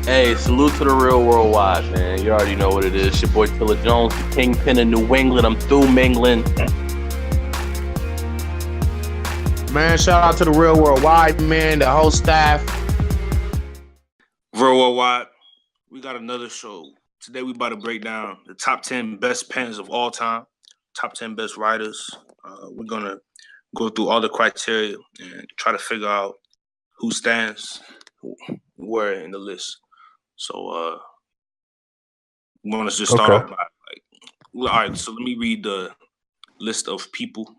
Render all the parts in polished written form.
Hey, salute to the real worldwide, man. You already know what it is. It's your boy Chilla Jones, the kingpin of New England. I'm through mingling. Man, shout out to the real worldwide, man, the whole staff. RealWorldwide, we got another show. Today we about to break down the top 10 best pens of all time, top 10 best writers. We're going to go through all the criteria and try to figure out who stands where in the list. So, we want to just start off by all right, so let me read the list of people,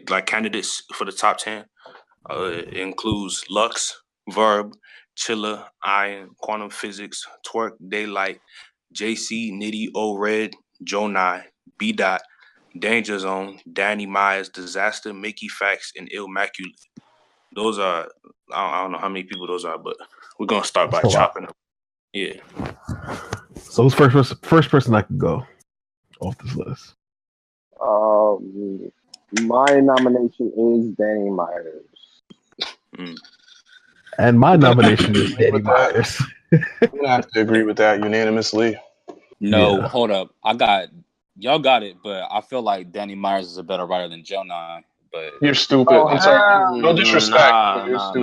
like candidates for the top 10. It includes Lux, Verb, Chilla, Iron, Quantum Physics, Twerk, Daylyt, JC, Nitty, O-Red, Joe Nye, B. Dot, Danger Zone, Danny Myers, Disaster, Mickey Facts, and Immaculate. Those are, I don't know how many people those are, but we're going to start by chopping them. Yeah. So who's first person I could go off this list? My nomination is Danny Myers. And my nomination is Danny Myers. I'm gonna have to agree with that unanimously. No, hold up. Y'all got it, but I feel like Danny Myers is a better writer than Joe Nye. But you're stupid. I'm sorry. No disrespect. You're stupid.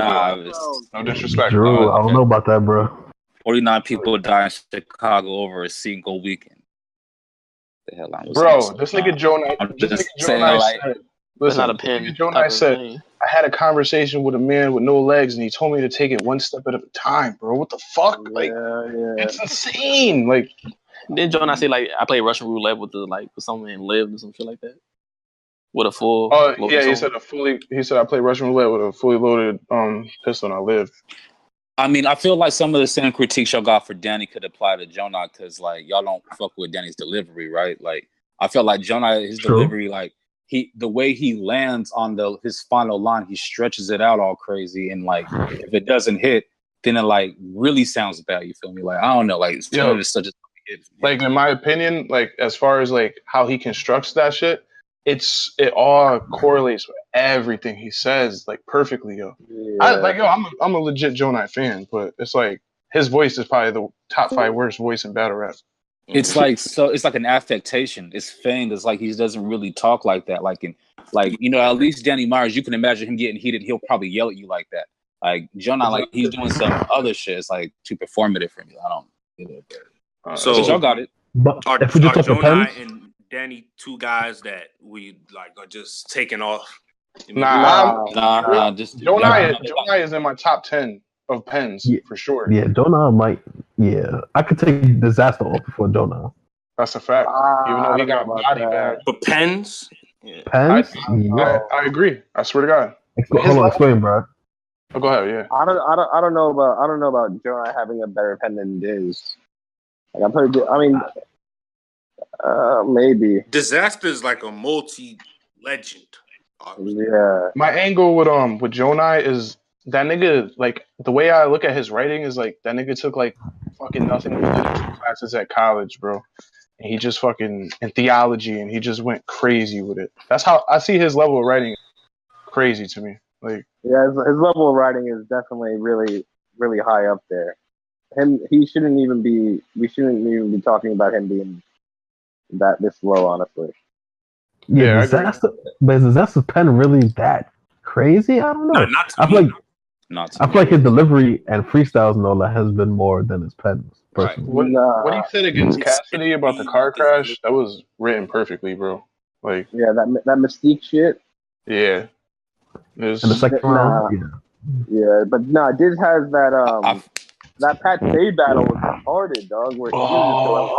No disrespect. Drew, I don't know about that, bro. 49 people died in Chicago over a single weekend. The hell I was bro, this nigga Joe Nye. This nigga Joe Nye said, listen, not a pen. Joe Nye said, I had a conversation with a man with no legs, and he told me to take it one step at a time, bro. What the fuck? Like, it's insane. Like, didn't Joe Nye say like I played Russian roulette with someone and lived or some shit like that? With a full. Oh yeah, he said I played Russian roulette with a fully loaded pistol, and I lived. I mean, I feel like some of the same critiques y'all got for Danny could apply to Joe Nye because like y'all don't fuck with Danny's delivery, right? Like I feel like Joe Nye, his delivery, like the way he lands on his final line, he stretches it out all crazy, and like if it doesn't hit, then it like really sounds bad. You feel me? Like I don't know, like it's such a like in my opinion, like as far as like how he constructs that shit, it all correlates with everything he says like perfectly, yo. Yeah. I'm a legit Joe Nye fan, but it's like his voice is probably the top 5 worst voice in battle rap. It's like an affectation. It's feigned. It's like he doesn't really talk like that. Like at least Danny Myers, you can imagine him getting heated. He'll probably yell at you like that. Like Joe Nye, like he's doing some other shit. It's like too performative for me. I don't get it. So y'all got it. But are Joe Nye and Danny 2 guys that we like are just taking off? Nah. Just Joe Nye is in my top 10 of pens for sure. Yeah, Joe Nye might. Yeah, I could take Disaster off before Joe Nye. That's a fact. Even though he got body bag. But pens? Pens? I agree. I swear to God. Hold on, explain, bro. Oh, go ahead. Yeah. I don't know about Joe Nye having a better pen than Diz. Like I'm pretty good. I mean, maybe. Disaster is like a multi-legend. Yeah. My angle with Joe Nye is that nigga, like the way I look at his writing is like that nigga took like fucking nothing but literature classes at college, bro. And he just fucking in theology and he just went crazy with it. That's how I see his level of writing crazy to me. Like his level of writing is definitely really, really high up there. We shouldn't even be talking about him being this low, honestly. Yeah, but is Disaster's pen really that crazy? I don't know. I feel like his delivery and freestyles and all that has been more than his pens. Personally. Right. What he said against Cassidy about the car crash, that was written perfectly, bro. Like that Mystique shit. Yeah. And the second round. Yeah, but Diz has that that Pat Day battle was retarded, dog. Where he was just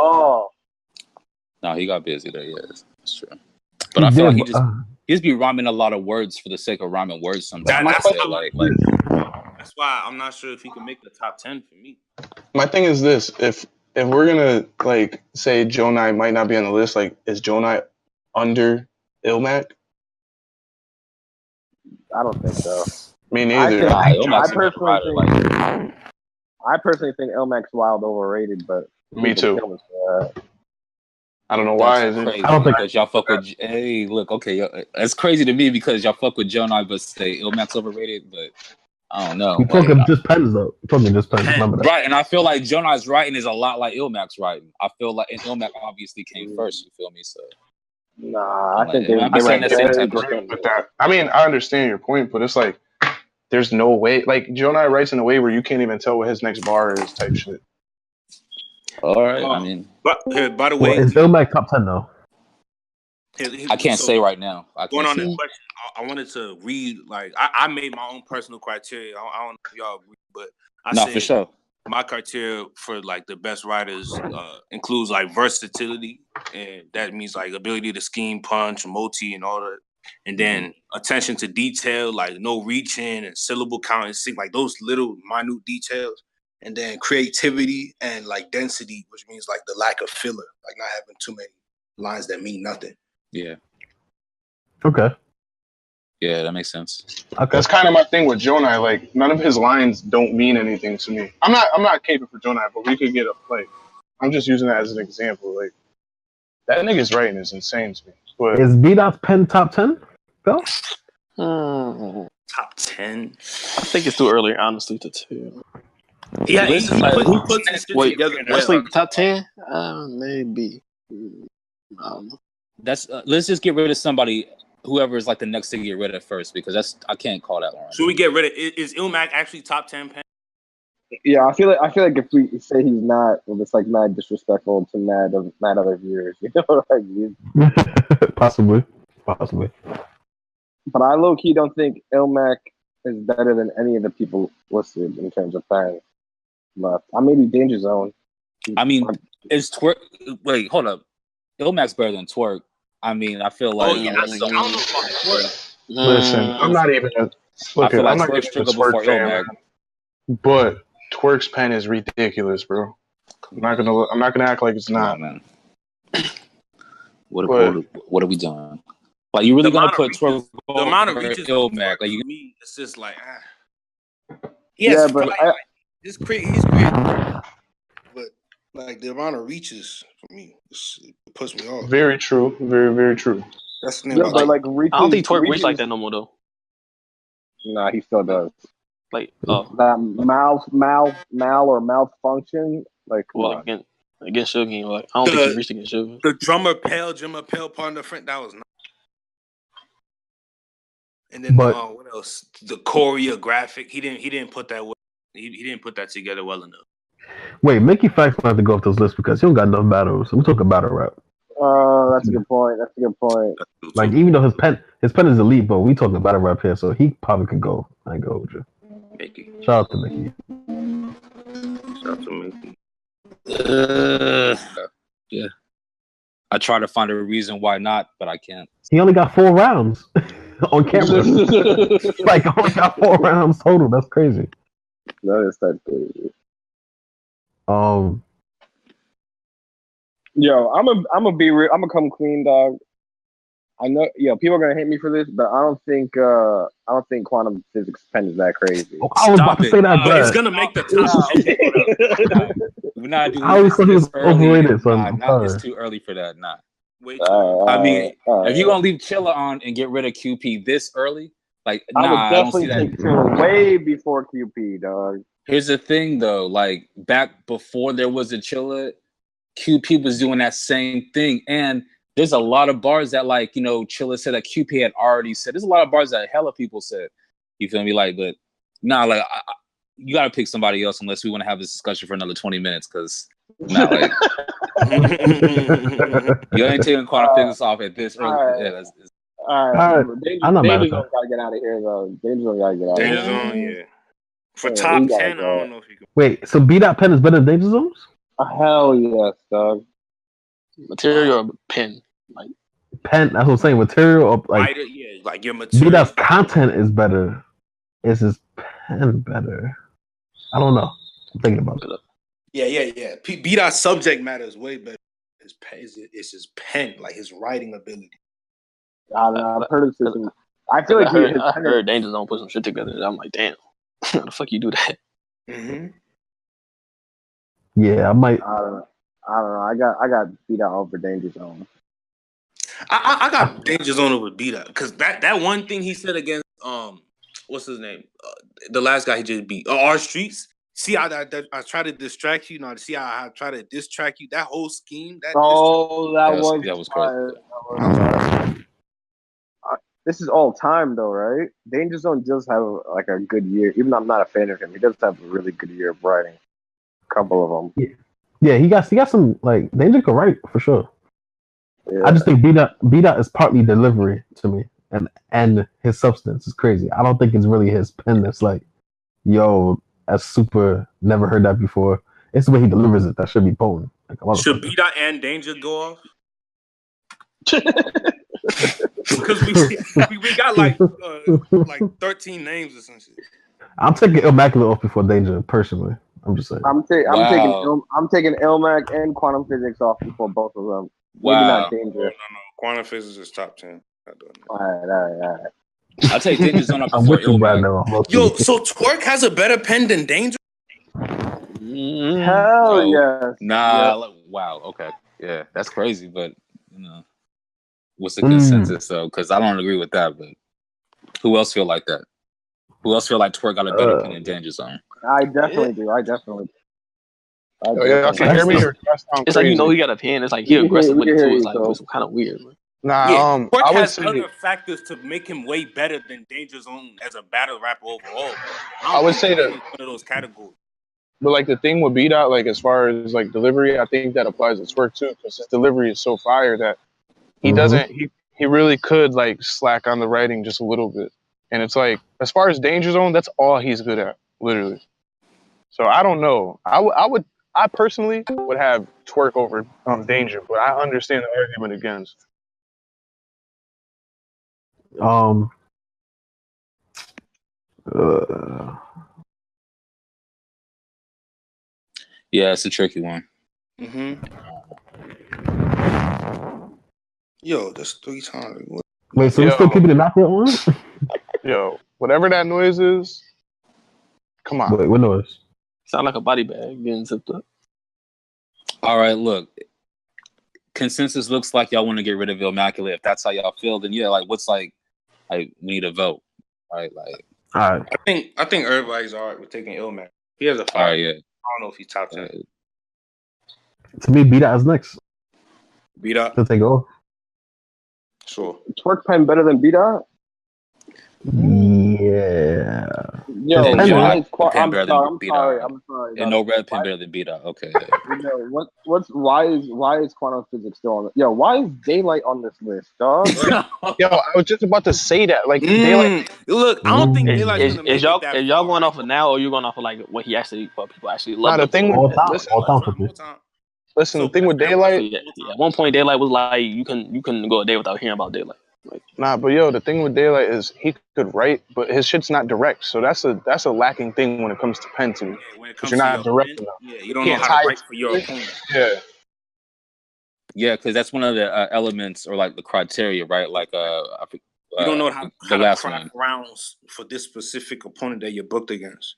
going, No, he got busy there. Yeah, that's true. But I feel like he just be rhyming a lot of words for the sake of rhyming words sometimes. That's why I'm not sure if he can make the top 10 for me. My thing is this: if we're gonna like say Joe Nye might not be on the list, like is Joe Nye under Ilmac? I don't think so. Me neither. I personally think Ilmac's wild overrated, but me too. I don't know why. I don't think that y'all fuck with. Hey, look, okay, that's crazy to me because y'all fuck with Joe Nye, but say Ilmac's overrated. But I don't know. We're talking just pens though. We're talking just pens. Remember that. Right, and I feel like Jonah's writing is a lot like Ilmac's writing. I feel like, and Ilmac obviously came first. You feel me? So. Nah, I think I'm saying the same type of shit. With that. I mean, I understand your point, but it's like there's no way. Like Jonah writes in a way where you can't even tell what his next bar is, type shit. All right, I mean, but here, by the way, is Ilmac top 10 though? I can't say right now. Going on that question, I wanted to read. Like, I made my own personal criteria. I don't know if y'all agree, but I said for sure. My criteria for like the best writers includes like versatility, and that means like ability to scheme, punch, multi, and all that. And then attention to detail, like no reaching and syllable counting, like those little minute details. And then creativity and like density, which means like the lack of filler, like not having too many lines that mean nothing. Yeah. Okay. Yeah, that makes sense. Okay. That's kind of my thing with Jonah. Like none of his lines don't mean anything to me. I'm not caping for Jonah, but we could get a play. I'm just using that as an example. Like that nigga's writing is insane to me. But is B-Dot's pen top 10 though? Top 10? I think it's too early, honestly, to tell. Yeah, he puts his shit together. Honestly, top 10? Maybe. That's let's just get rid of somebody, whoever is like the next to get rid of first, because I can't call that one. Should we get rid of? Is Ilmac actually top 10 pen? Yeah, I feel like if we say he's not, well, it's like mad disrespectful to mad other viewers. You know, like possibly. But I low key don't think Ilmac is better than any of the people listed in terms of fans. But I may be Danger Zone. I mean, is Twerk? Wait, hold up. Ilmac's better than Twerk. I mean, I feel like. Oh yeah, I don't know about Twerk. Listen, I'm not even. I feel like Twerk's trigger before Ilmac. But Twerk's pen is ridiculous, bro. I'm not gonna act like it's not, man. What are we doing? Like, you really gonna put Twerk the amount of reaches Ilmac? Like, me, it's just like, yeah, but he's creative, but like the amount of reaches for me, it puts me off. Very true, very very true. That's but like reaches, I don't think Twerk reaches like that no more though. Nah, he still does. Like that mouth function, like against Sugar, like I don't think he reached against Sugar. The drummer Pale part in the front, that was nice. And then what else? The choreographic, he didn't put that. He didn't put that together well enough. Wait, Mickey Facts might have to go off those lists because he don't got enough battles. We're talking battle rap. That's a good point. Like, even though his pen is elite, but we talking battle rap here, so he probably could go. I go with you. Mickey. Shout out to Mickey. Yeah. I try to find a reason why not, but I can't. He only got 4 rounds on camera. Like, only got 4 rounds total. That's crazy. That is that crazy. Yo, I'm gonna be real. I'm gonna come clean, dog. I know, people are gonna hate me for this, but I don't think quantum physics pen is that crazy. Oh, I was about to say that, but it's gonna make the top. We're not doing. I always thought he was overrated, so it's too early for that. Nah. I mean, if you're gonna leave Chilla on and get rid of QP this early, like, I would I don't see definitely that. take Chilla way before QP, dog. Here's the thing, though. Like, back before there was a Chilla, QP was doing that same thing, and there's a lot of bars that, like, Chilla said that QP had already said. There's a lot of bars that hella people said. You feel me? Like, but like, you gotta pick somebody else unless we want to have this discussion for another 20 minutes, because like, you ain't taking quantum physics off at this early. All right. All right. Danger Zone gotta get out of here, though. Danger Zone gotta get out of here. Danger Zone, yeah. For top 10, I don't know if you can. Wait, so B-Dot pen is better than Danger Zones? Hell yes, dog. Material or pen? Like pen, that's what I'm saying. Material or like, writer, yeah, like your material. B-Dot's content is better. Is his pen better? I don't know. I'm thinking about it. Yeah. B-Dot's subject matter is way better. It's his pen, like his writing ability. I've heard of this. I feel like I heard Danger Zone put some shit together. I'm like, damn, how the fuck you do that? Mm-hmm. Yeah, I might. I don't know. I got B-Dot over Danger Zone. I got Danger Zone over B-Dot because that one thing he said against what's his name? The last guy he just beat. R Streets. See how I try to distract you. Now see how I try to distract you. That whole scheme. That was crazy. This is all time though, right? Danger Zone does have like a good year. Even though I'm not a fan of him, he does have a really good year of writing. A couple of them. Yeah, he got some like Danger could write for sure. Yeah. I just think B Dot is partly delivery to me, and his substance is crazy. I don't think it's really his pen that's like, yo, that's super. Never heard that before. It's the way he delivers it that should be potent. Like, should B Dot and Danger go off? Because we got like 13 names or some shit. I'm taking Immaculate off before Danger personally. I'm just saying. I'm taking Ilmac and Quantum Physics off before both of them. Maybe not Danger. No. Quantum Physics is top 10. All right. I'll take Danger Zone up before Ilmac. Yo, so Twerk has a better pen than Danger? Hell yes. Nah. Wow. Okay. Yeah, that's crazy, but you know. What's the consensus though? Because I don't agree with that. But who else feel like that? Who else feel like Twerk got a better pen than Danger Zone? I definitely do. I definitely. Y'all can hear me? It's like, you know, he got a pen. It's like he aggressive with it too. It's like it's kind of weird. Nah, Twerk I would has say other factors to make him way better than Danger Zone as a battle rapper overall. I would say that one of those categories. But like the thing with B Dot, like as far as like delivery, I think that applies to Twerk too, because his delivery is so fire that he doesn't. He really could like slack on the writing just a little bit, and it's like as far as Danger Zone, that's all he's good at, literally. So I don't know. I personally would have Twerk over Danger, but I understand the argument against. Yeah, it's a tricky one. Yo, that's 3 times. Wait, so we're still keeping the knockout on? Yo, whatever that noise is, come on. Wait, what noise? Sound like a body bag getting zipped up. All right, look. Consensus looks like y'all want to get rid of Immaculate. If that's how y'all feel, then yeah, like what's like we need a vote, right? Like, all right. I think everybody's all right with taking Ilmac. He has a 5. All right, yeah. I don't know if he's top 10. To me, B Dot is next. B Dot to take off. Sure. Twerk pen better than B Dot? Yeah. Yo, I'm sorry. And no red pen better than B Dot. Okay. Why is Quantum Physics still on? Yo, why is Daylyt on this list, dog? Yo, I was just about to say that. Like Daylyt. Look, I don't think Daylight's gonna make is y'all it that y'all going off of now, or you going off of like what he actually, what people actually love? Nah, the thing with Listen, the thing with Daylyt. At one point, Daylyt was like you couldn't go a day without hearing about Daylyt. Like, nah, but yo, the thing with Daylyt is he could write, but his shit's not direct. So that's a lacking thing when it comes to pen to me. Because you're not direct enough. Yeah, you don't know how to write for your opponent. Yeah. Yeah, because that's one of the elements or like the criteria, right? Like you don't know how to craft rounds for this specific opponent that you're booked against.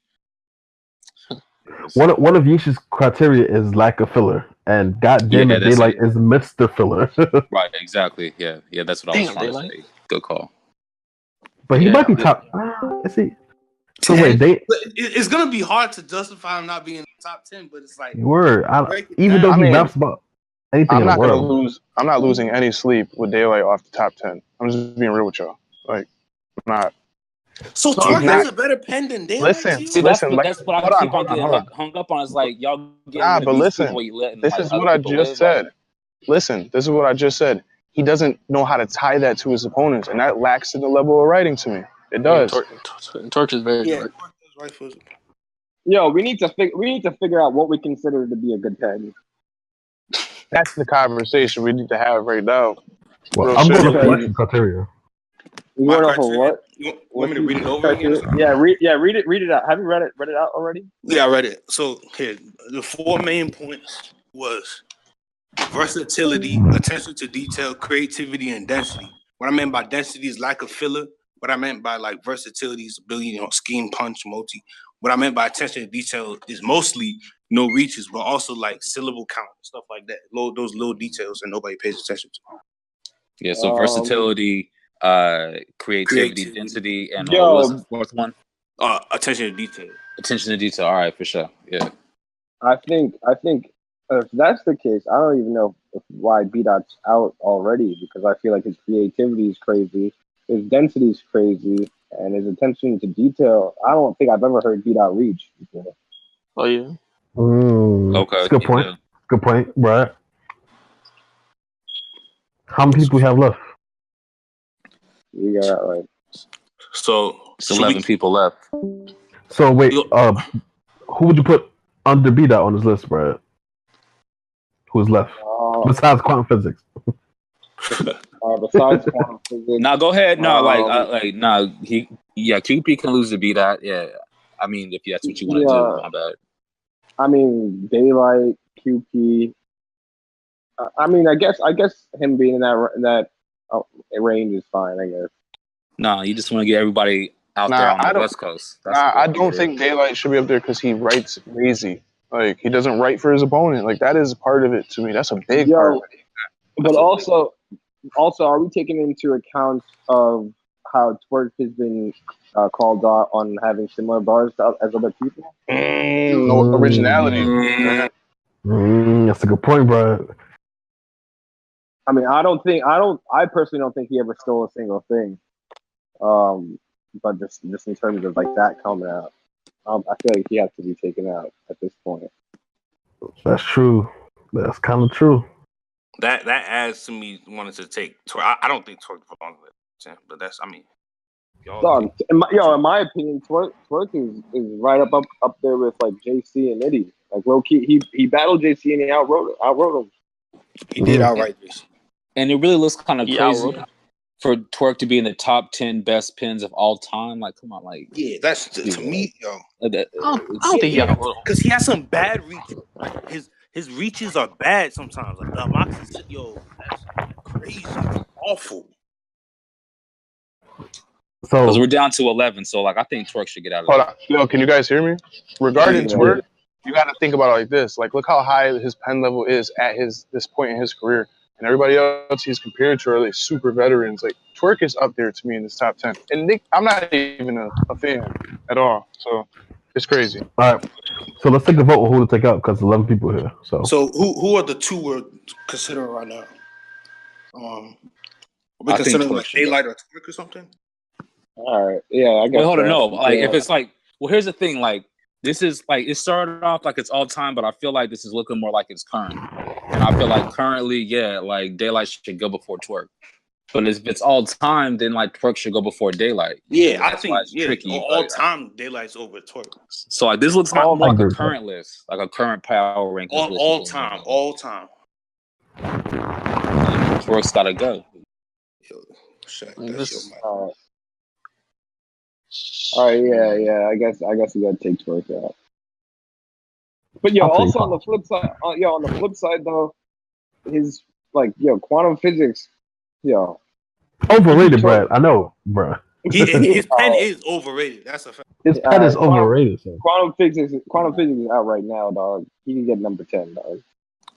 One of Yisha's criteria is lack of filler, and goddamn it, Daylyt is Mr. Filler. Right, exactly. Yeah, that's what I was trying to say. Good call. But he might be top. Is he? So wait, it's gonna be hard to justify him not being in the top 10, but it's like even though he raps about anything in the world. I'm not losing any sleep with Daylyt off the top 10. I'm just being real with y'all. Like, I'm not. So Twerk has a better pen than Daylyt. Listen. That's what I keep on getting hung up on. It's like y'all getting but listen. This is what I just said. Listen, this is what I just said. He doesn't know how to tie that to his opponents, and that lacks in the level of writing to me. It does. Twerk is very direct. Yo, we need to figure out what we consider to be a good pen. That's the conversation we need to have right now. Well, I'm going to criteria. You want to know what? You want me to read it over again? Yeah, read it out. Have you read it out already? Yeah, I read it. So here, the 4 main points was versatility, attention to detail, creativity, and density. What I meant by density is lack of filler. What I meant by like versatility is ability, scheme, punch, multi. What I meant by attention to detail is mostly no reaches, but also like syllable count, stuff like that. Those little details that nobody pays attention to. Yeah, so versatility, creativity, density, and Yo. what was the fourth one? Attention to detail. Attention to detail. All right, for sure. Yeah. I think if that's the case, I don't even know why B-Dot's out already, because I feel like his creativity is crazy, his density is crazy, and his attention to detail. I don't think I've ever heard B-Dot reach before. Oh yeah. Okay. That's a good point. Good point, right? How many people we have left? You got like So it's 11 people left. So wait, who would you put under B-Dot on this list, Brad? Who's left besides quantum physics? besides quantum physics. Now go ahead. No, QP can lose to B-Dot. Yeah, I mean if that's what you want to do, my bad. I mean Daylyt, QP. I mean, I guess him being in that range is fine. I guess. No, you just want to get everybody out there on the West Coast. I don't think Daylyt should be up there because he writes lazy. Like he doesn't write for his opponent. Like that is part of it to me. That's a big part of it. But also, are we taking into account of how Twerk has been called out on having similar bars as other people? No originality. That's a good point, bro. I mean, I personally don't think he ever stole a single thing. But just in terms of like that coming out, I feel like he has to be taken out at this point. That's true. That's kind of true. That adds to me wanting to take Twerk. I don't think Twerk belongs with, but that's in my opinion, Twerk is right up there with like JC and Nitty. Like low key, he battled JC and he outwrote him. He did outright this. And it really looks kind of crazy for Twerk to be in the top 10 best pins of all time. Like, come on, like that's to me, yo. I don't think he outwrote him because he has some bad reach. Like his reaches are bad sometimes. Like Moxie, that's crazy, awful. So because we're down to 11, so like I think Twerk should get out of Hold on. Yo, can you guys hear me? Regarding Twerk, you got to think about it like this. Like, look how high his pen level is at this point in his career. And everybody else he's compared to are like super veterans. Like, Twerk is up there to me in this top 10. And Nick, I'm not even a fan at all. So, it's crazy. All right. So, let's take a vote on who to take out because 11 people here. So who are the two we're considering right now? Are we considering like Daylyt or Twerk or something? All right. Yeah, I guess. Wait, hold on. No. Like, if it's like, well, here's the thing. Like, this is like, it started off like it's all time, but I feel like this is looking more like it's current. And I feel like currently, like Daylyt should go before Twerk. But if it's all time, then like Twerk should go before Daylyt. Yeah, I think tricky. All time Daylight's over Twerk. So like this looks not like a current list, like a current power ranking. All time. Twerk's gotta go. Yo, all right, yeah. I guess we gotta take Twerk out. But also on the flip side, though, his quantum physics, overrated, Brad. I know, bro. His pen is overrated. That's a fact. His pen is overrated. So. Quantum physics is out right now, dog. He can get number 10, dog.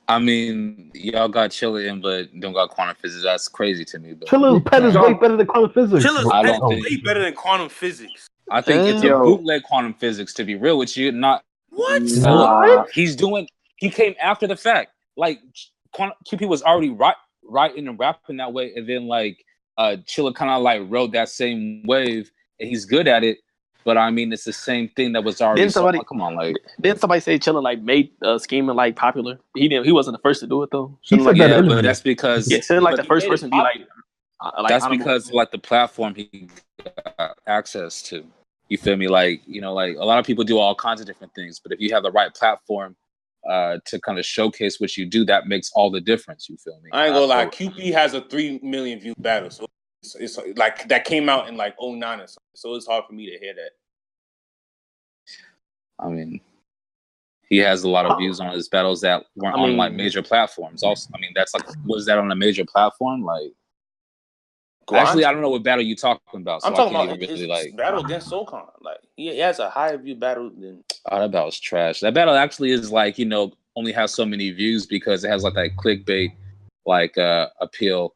I mean, y'all got Chilla in, but don't got quantum physics. That's crazy to me. But Chilla's pen is way better than quantum physics. Chilla's pen is way better than quantum physics. I think it's a bootleg quantum physics, to be real with you. Not what? He came after the fact. Like QP was already writing and rapping that way, and then like Chilla kind of like rode that same wave, and he's good at it. But I mean, it's the same thing that was already. Come on, like. Didn't somebody say Chilla like made scheming like popular? He wasn't the first to do it though. But that's because Chilla like the first person to be like. That's because like the platform he got access to. You feel me? Like like a lot of people do all kinds of different things, but if you have the right platform to kind of showcase what you do, that makes all the difference. You feel me? I ain't gonna lie. QP has a 3 million view battle, so it's like that came out in like 2009 or something. So it's hard for me to hear that. I mean, he has a lot of views on his battles that weren't on like major platforms. Also, I mean, that's like, was that on a major platform? Like, actually, I don't know what battle you're talking about. So I'm talking about his battle against SoCon. Like, he has a higher view battle than. Oh, that battle's trash. That battle actually is like only has so many views because it has like that clickbait like appeal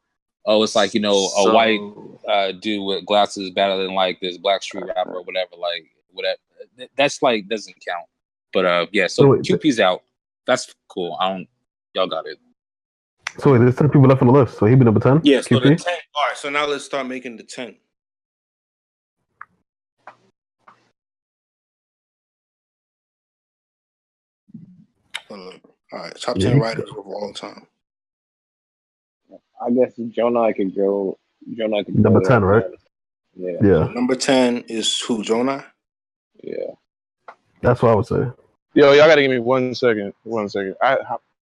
oh, it's like a white dude with glasses better than like this black street rapper or whatever. Like whatever. That's like doesn't count. But yeah. So QP's out. That's cool. Y'all got it. So wait, there's 10 people left on the list. So he be number 10? Yeah, so QP? the 10. All right, so now let's start making the 10. All right, top 10 writers of all time. I guess Jonah could go. Number 10, right? Yeah. So number 10 is who? Jonah? Yeah. That's what I would say. Yo, y'all gotta give me 1 second. 1 second.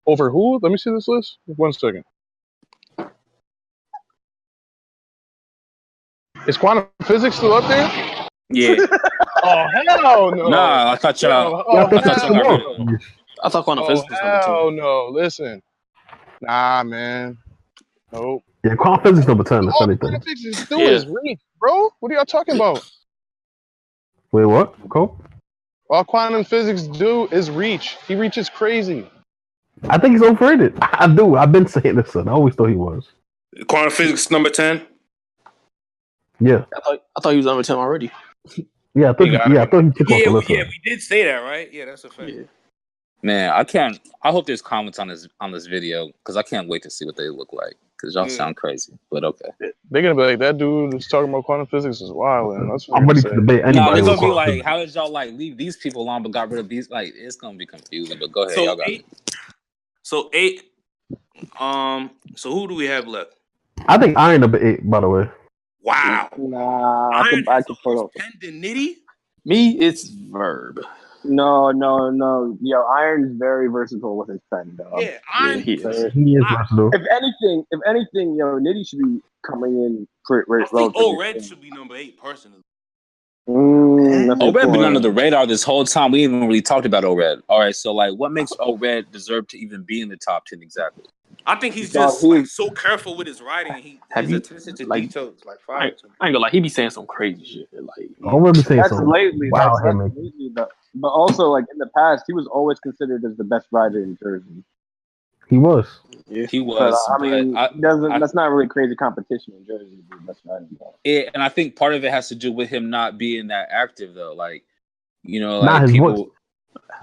Over who? Let me see this list. 1 second. Is quantum physics still up there? Yeah. Oh hell no! Nah, I thought y'all. I thought quantum physics was number 2. Oh no! Listen, nah, man. Nope. Yeah, quantum physics number 10. If All anything. quantum physics do is reach, bro. What are y'all talking about? Wait, what? Cole? All quantum physics do is reach. He reaches crazy. I think he's overrated. I do. I've been saying this. Son. I always thought he was. Quantum physics number 10? Yeah. I thought he was number 10 already. Yeah, I thought he took off the list. Yeah, we did say that, right? Yeah, that's a fact. Yeah. Man, I hope there's comments on this video because I can't wait to see what they look like because y'all sound crazy. But okay, they're gonna be like, that dude who's talking about quantum physics is wild, and that's what I'm ready to debate anybody. No, it's gonna be like, how did y'all like leave these people alone but got rid of these? Like, it's gonna be confusing. But go ahead, y'all got it. So 8. So who do we have left? I think Iron number 8. By the way. Wow. Nah, I can pull up. Pen than Nitty? Me, it's Verb. No. Yo, Iron's very versatile with his pen, dog. Yeah, Iron. He is. He is versatile. If anything, yo, Nitty should be coming in I think O-Red should be number 8, personally. O-Red been under the radar this whole time. We even really talked about O-Red. All right, so like, what makes O-Red deserve to even be in the top 10 exactly? I think he's just like, so careful with his writing. His attention to detail is like fire. I ain't gonna lie, he be saying some crazy shit. Like, O-Red be saying that's some lately. wow, That's lately, but also like in the past, he was always considered as the best writer in Jersey. He was. Yeah. He was. But, I mean, that's not really crazy competition in Jersey to be the best writer. Yeah, and I think part of it has to do with him not being that active though. Like, like not his people. Voice.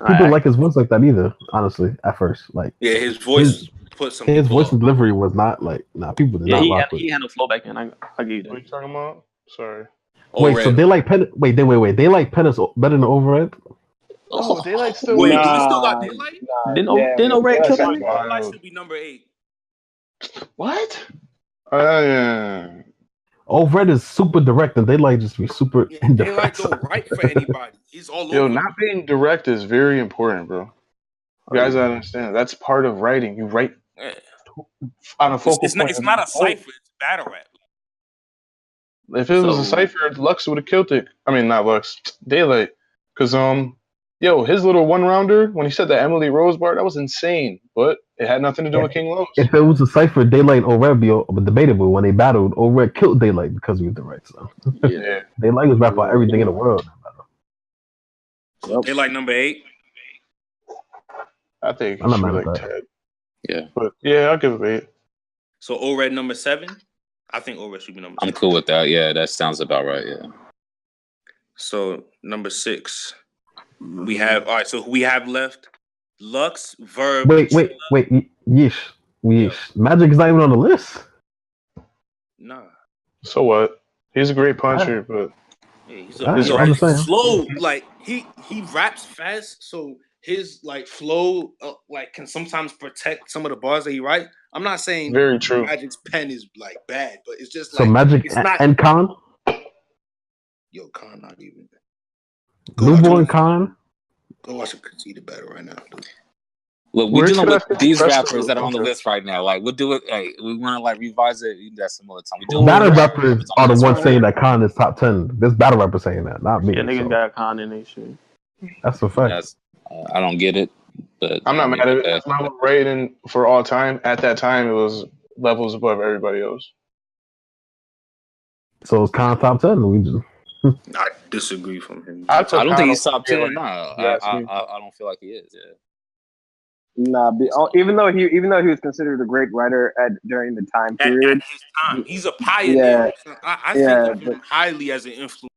People like his voice like that either. Honestly, at first, like his voice. His voice and delivery was not like people did not rock with. He had no flow back then. I give you that. What are you talking about? Sorry. Wait, so they like Pen? Wait, they like Pen is better than Overhead? Oh, Daylyt still. Wait, do we still got Daylyt? Didn't O-Red kill that? Daylyt should be number 8. What? Yeah. Overhead is super direct, and Daylyt just be super. Yeah, Daylyt don't write for anybody. He's all over. Yo, not being direct is very important, bro. You guys gotta understand. That's part of writing. You write on a focal point. It's not a cipher. It's battle rap. If it was a cipher, Lux would have killed it. I mean, not Lux, Daylyt. Because his little 1-rounder when he said the Emily Rose bar, that was insane. But it had nothing to do with King Los. If it was a cipher, Daylyt and O-Red be debatable. When they battled, O-Red killed Daylyt because he was direct. So yeah, Daylyt was rap about everything in the world. Daylyt number 8. I think I'm not should mad be at like that. 10. Yeah. But yeah, I'll give it 8. So O-Red number 7. I think O-Red should be number 7. I'm cool with that. Yeah, that sounds about right. Yeah. So number 6, we have. All right. So who we have left? Lux, Verb. Wait. Yeesh. Magic is not even on the list. Nah. So what? He's a great puncher, but he's slow. Like he raps fast, so his like flow like can sometimes protect some of the bars that he writes. I'm not saying very true. Magic's pen is like bad, but it's just so like Magic it's not, and Khan. Yo, Khan not even. Newborn Khan. Go watch a Conceited battle right now, dude. Look, we're dealing with these rappers that are on the list right now. Like, we'll do it. Hey, we want to like revise it. We can do that some other time. Battle rappers are the ones saying that Khan is top 10. This battle rapper saying that, not me. Yeah, niggas got Khan in their shit. That's a fact. I don't get it, but I'm not mad at it. That's not rating for all time. At that time, it was levels above everybody else. So it's Khan top 10. We just. I disagree from him. I don't think he's top 10. No, I don't feel like he is. Yeah. Nah, even though he was considered a great writer during the time period, at his time, he's a pioneer. I think of him highly as an influence.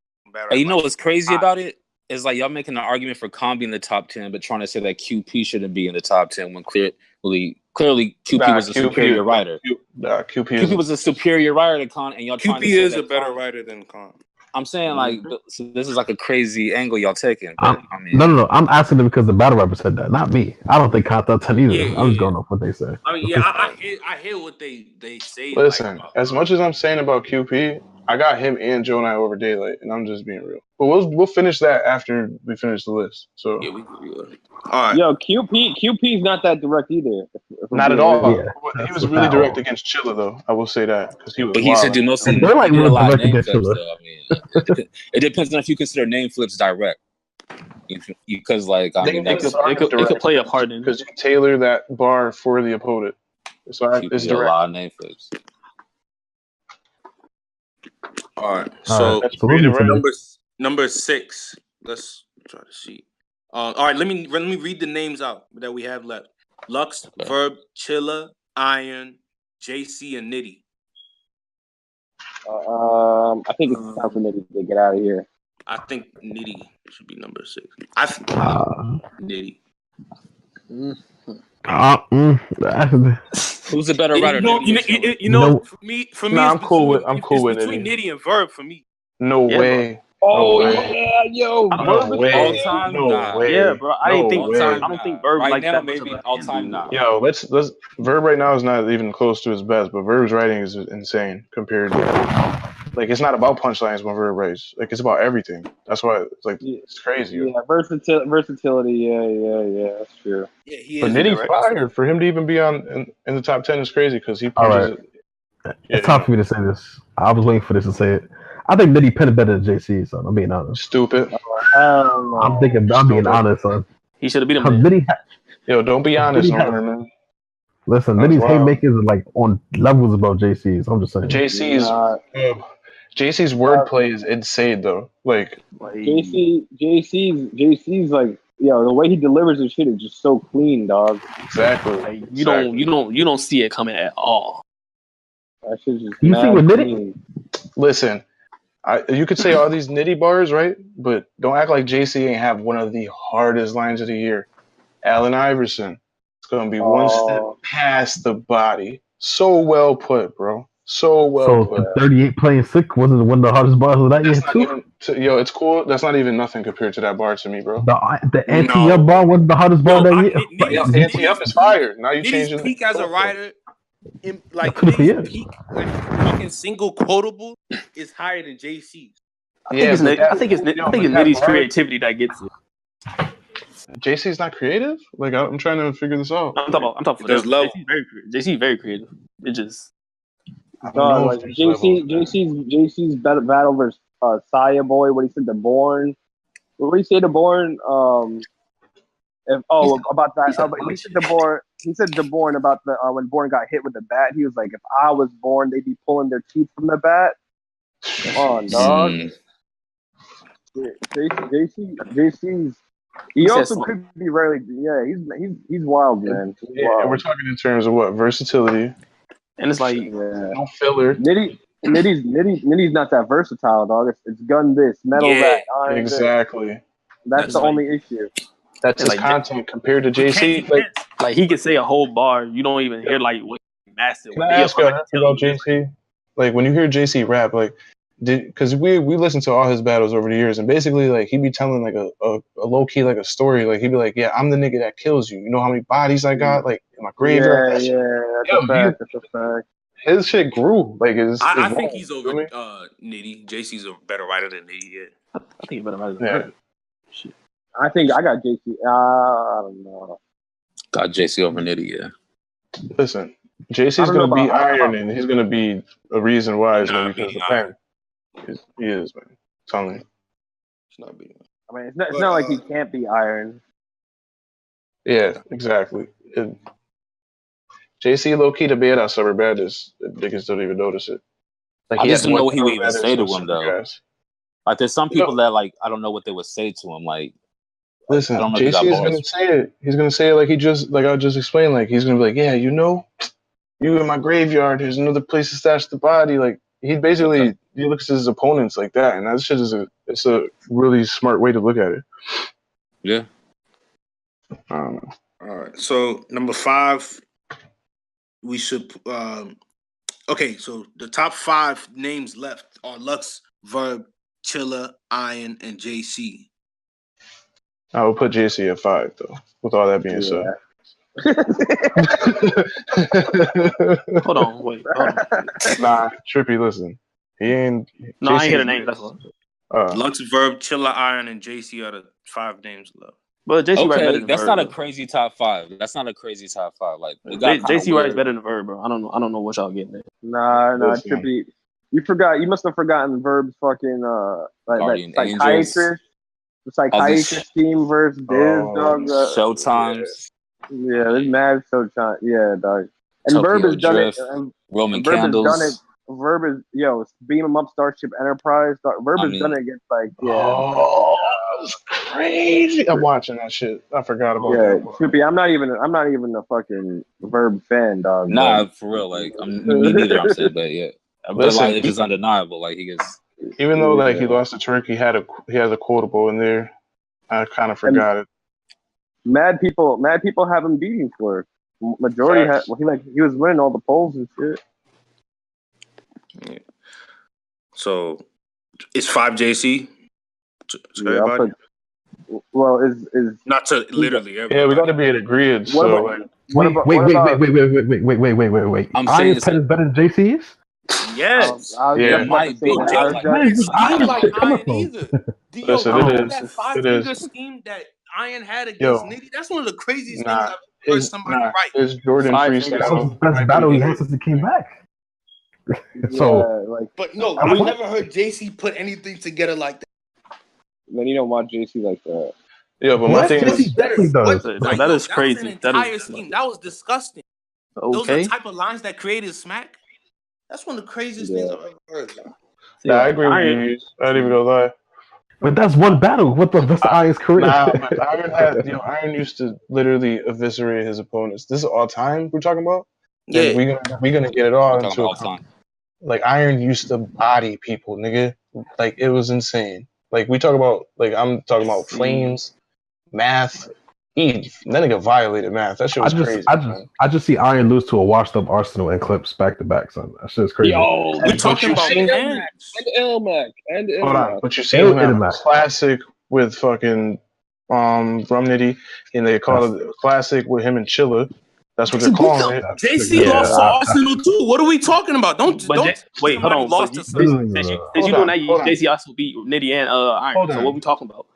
You know what's crazy about it is like y'all making an argument for Khan being in the top 10, but trying to say that QP shouldn't be in the top 10 when clearly QP was a superior writer. QP was a superior writer than Khan, and y'all trying to say is a better writer than Khan. I'm saying like so this is like a crazy angle y'all taking. But, no. I'm asking them because the battle rapper said that, not me. I don't think Khan thought that either. Yeah, I'm just going off what they say. I mean, I hear what they say. Listen, as much as I'm saying about QP, I got him and Jonai over Daylyt, and I'm just being real. But we'll finish that after we finish the list. So yeah, we all right. Yo, QP's not that direct either. Not at all. Yeah, he was really direct against Chilla, though. I was say that because he was. But he said do mostly. They're like real direct against Chilla. I mean, it depends on if you consider name flips direct. Because like I mean, they could play a part in because you tailor that bar for the opponent. So it's direct. A lot of name flips. All right, so number 6. Let's try to see. All right, let me read the names out that we have left: Lux, Verb, Chilla, Iron, JC, and Nitty. I think it's time for Nitty to get out of here. I think Nitty should be number 6. Nitty. Who's a better writer? For me, I'm cool with between Nitty and Verb for me. No way. Oh yeah, yo, no way. All time, no way. Yeah, bro. I don't think Verb right like now that maybe all time now. Yo, let's Verb right now is not even close to his best, but Verb's writing is insane compared to like it's not about punchlines when Verb writes. Like it's about everything. That's why it's like it's crazy. Yeah, versatility. Yeah, that's true. Yeah, he but is. Nitty's fire for him to even be in the top 10 is crazy because he punches. Right. It's tough for me to say this. I was waiting for this to say it. I think Nitty Penn is better than JC, son. I'm being honest. Stupid. I'm being honest, son. He should have beat him. Yo, don't be honest, man. Listen, Nitty's haymakers are like on levels above JC's. I'm just saying. JC's wordplay is insane though. Like JC's like, yo, the way he delivers his shit is just so clean, dog. Exactly. Like, you don't see it coming at all. That shit just you see with Nitty? Listen, you could say all these Nitty bars, right? But don't act like JC ain't have one of the hardest lines of the year. Allen Iverson. It's gonna be one step past the body. So well put, bro. So well put. 38 playing sick wasn't one of the hardest bars of that year too. Yo, it's cool. That's not even nothing compared to that bar to me, bro. The anti-up bar wasn't the hardest bar that year. Anti-up is fire. Now you changing. Peak as a writer, fucking single quotable is higher than JC's. I think it's Nitty's creativity that gets it. JC's not creative. Like I'm trying to figure this out. I'm talking for level. JC's very creative. It just. Like JC's battle versus Saya Boy. What he said to Born. What did he say to Born? About that. He said to Born. He said to Born about the when Born got hit with the bat. He was like, if I was Born, they'd be pulling their teeth from the bat. Come on, dog. JC's. He also could be really. Yeah, he's wild, man. And we're talking in terms of what versatility. And it's like no filler. Nitty's not that versatile, dog. It's gun this, metal that, iron exactly. This. That's the only issue. That's his content compared to JC. Like he could say a whole bar, you don't even hear like what massive. Can I ask you about JC? Like when you hear JC rap, like because we listen to all his battles over the years, and basically like he'd be telling like a low key like a story. Like he'd be like, yeah, I'm the nigga that kills you. You know how many bodies I got like in my graveyard? That's a fact. His shit grew. Like I think he's over Nitty. JC's a better writer than Nitty. Yeah. I think he's better writer than Verb. Shit. I think I got JC. I don't know. Got JC over Nitty, yeah. Listen, JC's gonna be Iron, and he's gonna be a reason why is gonna be because of the pen. He is, man. I'm telling you. It's not being. I mean, it's not like he can't be Iron. Yeah, exactly. JC low key the badass summer badness. Niggas don't even notice it. Like I just don't know what he would even say to him though. Like there's some people that like I don't know what they would say to him. Like Listen, JC is gonna say it. He's gonna say it like I just explained. Like he's gonna be like, yeah, you in my graveyard. There's another place to stash the body. Like he basically he looks at his opponents like that, and that shit is it's a really smart way to look at it. Yeah. All right. So number 5, we should. Okay, so the top 5 names left are Lux, Verb, Chilla, Iron, and JC. I would put JC at 5 though. With all that being said. Hold on, wait. Hold on. Nah, Trippy, listen. He ain't. No, I ain't hear the name. That's all. Lux, Verb, Chilla, Iron, and JC are the 5 names left. But JC writes better than that's Verb, not a bro. crazy top 5. That's not a crazy top 5. Like JC writes better than Verb, bro. I don't know what y'all getting at. Nah, Trippy. You must have forgotten Verb's fucking that psychiatrist. The psychiatrist team versus Diz, dog. Showtimes. Yeah, there's mad Showtime. Yeah, dog. And Tokyo Verb has done Drift, it. Roman Verb Candles. has done it. Verb is beam 'em up Starship Enterprise. Verb has done it against that's crazy. I'm watching that shit. I forgot about that. Trippy, I'm not even a fucking Verb fan, dog. Nah, for real. Like me neither. I'm saying, but yeah. But like it's just undeniable. Like he gets. Even though like he lost to Turkey, he has a quotable in there. I kind of forgot it. Mad people have him beating for it. Majority he was winning all the polls and shit. Yeah. So it's 5 JC. Everybody. Is not to literally everybody. Yeah, we got to be in agreement. So wait. I'm saying Iron's pen is better than JC's. Yes. Yeah. Might be. I don't like Iron either. Listen, that 5-figure scheme that Iron had against Nitty, that's one of the craziest things I've heard somebody write. His Jordan freestyle. That was the best battle he had since he came back. But no, I've never heard JC put anything together like that. Then you don't watch JC like that. Yeah, but my thing is that is crazy. That was an entire scheme. That was disgusting. Those are the type of lines that created smack. That's one of the craziest things I've ever heard. Yeah, I agree with you. I didn't even gonna lie. But that's one battle. What the rest of Iron's career? But Iron used to literally eviscerate his opponents. This is all time we're talking about. Yeah, we're gonna get it all into all time. Like Iron used to body people, nigga. Like it was insane. Like we talk about, I'm talking about flames, math. That nigga violated math. That shit was crazy. I just see Iron lose to a washed up Arsenal and Clips back to back, son. That shit's crazy. Yo, we're talking about Elmac. Hold on, but you see him have a classic with fucking Rum Nitty, and they call it a classic with him and Chilla. That's what they're calling it. JC lost to Arsenal too. What are we talking about? Don't wait. Hold on. Lost to you doing that? JC also beat Nitty and Iron. So what we talking about?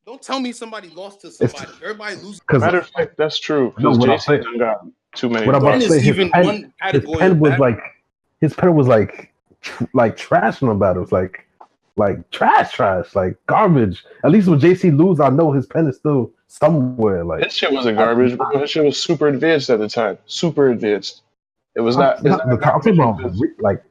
Don't tell me somebody lost to somebody. Everybody loses. Matter of fact, that's true. No, what JC got too many. What I'm about to say, his pen was like trash in the battles, like trash, like garbage. At least when JC lose, I know his pen is still somewhere. Like this shit wasn't garbage, but that shit was super advanced at the time. Super advanced. It was not. I'm talking about like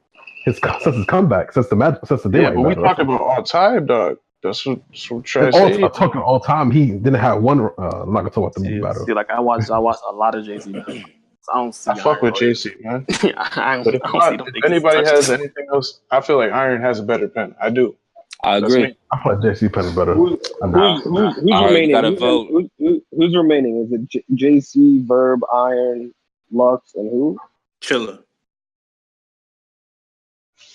his comeback since the day. Yeah, but we talking about all time, dog. That's what I'm trying to say. Talking all time, he didn't have one. I'm not gonna talk about the battle. See, like I watched a lot of JC battles. I don't see. I fuck with JC, man. But if anybody has anything else, I feel like Iron has a better pen. I do. I agree. I feel like JC pen is better. Who's remaining? Who's remaining? Is it JC, Verb, Iron, Lux, and who? Chilla.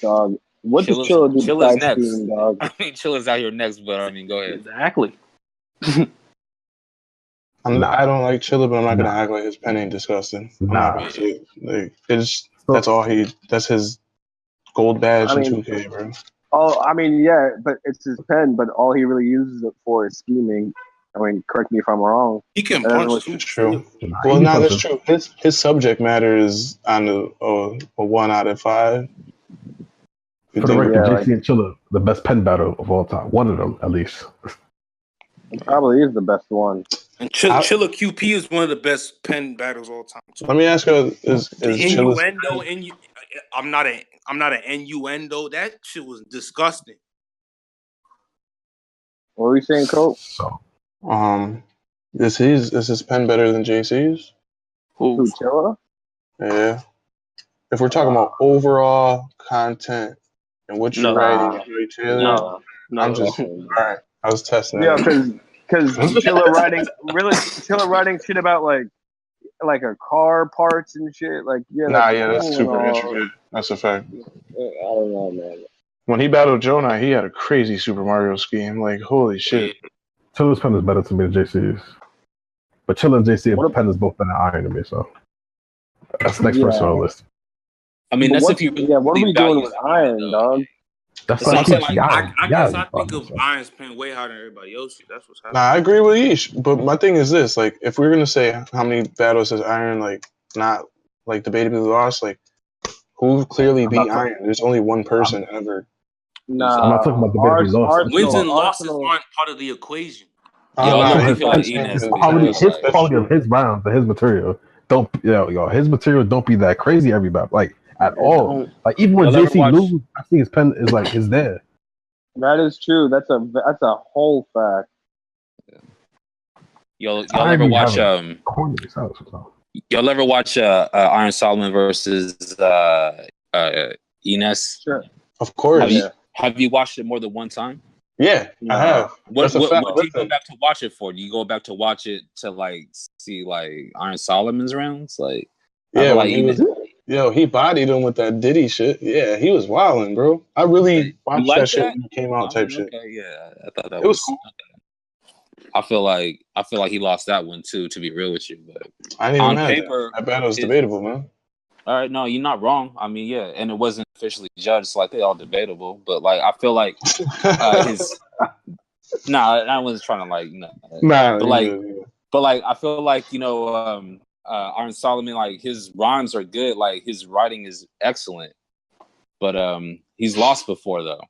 Dog. What does Chilla do? Chilla's next. Team, dog? I mean, Chilla's out here next, but I mean, go ahead. Exactly. I don't like Chilla, but I'm not gonna act like his pen ain't disgusting. That's his gold badge in 2K, bro. Oh, I mean, yeah, but it's his pen, but all he really uses it for is scheming. I mean, correct me if I'm wrong. He can punch. That's true. Well, no, that's true. His subject matter is on a 1 out of 5. For the record, JC and Chilla, the best pen battle of all time. One of them, at least. It probably is the best one. And Chilla QP is one of the best pen battles of all time. Let me ask you: Is innuendo? I'm not an innuendo. That shit was disgusting. What were you saying, Coach? So, Is his pen better than JC's? Who, Chilla? Yeah. If we're talking about overall content and what you're writing, No. I'm just all right. I was testing. Yeah, because Chilla writing shit about like a car parts and shit. Like that's super intricate. That's a fact. I don't know, man. When he battled Jonah, he had a crazy Super Mario scheme. Like, holy shit. Chilla's pen is better to me than JC's. But Chilla and JC pen is both better than Iron to me, so that's the next person on the list. I mean, that's if you. What are we doing with Iron, dog? That's what I'm saying. Like, I guess I think of Iron's pen way higher than everybody else. That's what's happening. Nah, I agree with Ish, but my thing is this: like, if we're gonna say how many battles has Iron not debatably lost, who clearly beat Iron? There's only one person ever. Nah, I'm not talking about debatably lost. Wins and losses aren't part of the equation. His quality of his rounds and his material his material don't be that crazy every battle, at all. Like even when JC loses, I think his pen is there. That is true. That's a whole fact. Y'all ever watch y'all ever watch Iron Solomon versus Ines? Sure. Of course. Have you watched it more than one time? Yeah, I have. What do you go back to watch it for? Do you go back to watch it to see Iron Solomon's rounds? He bodied him with that Diddy shit. Yeah, he was wilding, bro. I really watched that shit when he came out type shit. Yeah, I thought that was cool. I feel like he lost that one too, to be real with you. But I didn't even paper, that battle was debatable, man. All right, no, you're not wrong. I mean, yeah, and it wasn't officially judged, they're all debatable. But I feel like his I wasn't trying to but I feel like Iron Solomon, his rhymes are good, his writing is excellent, but he's lost before though.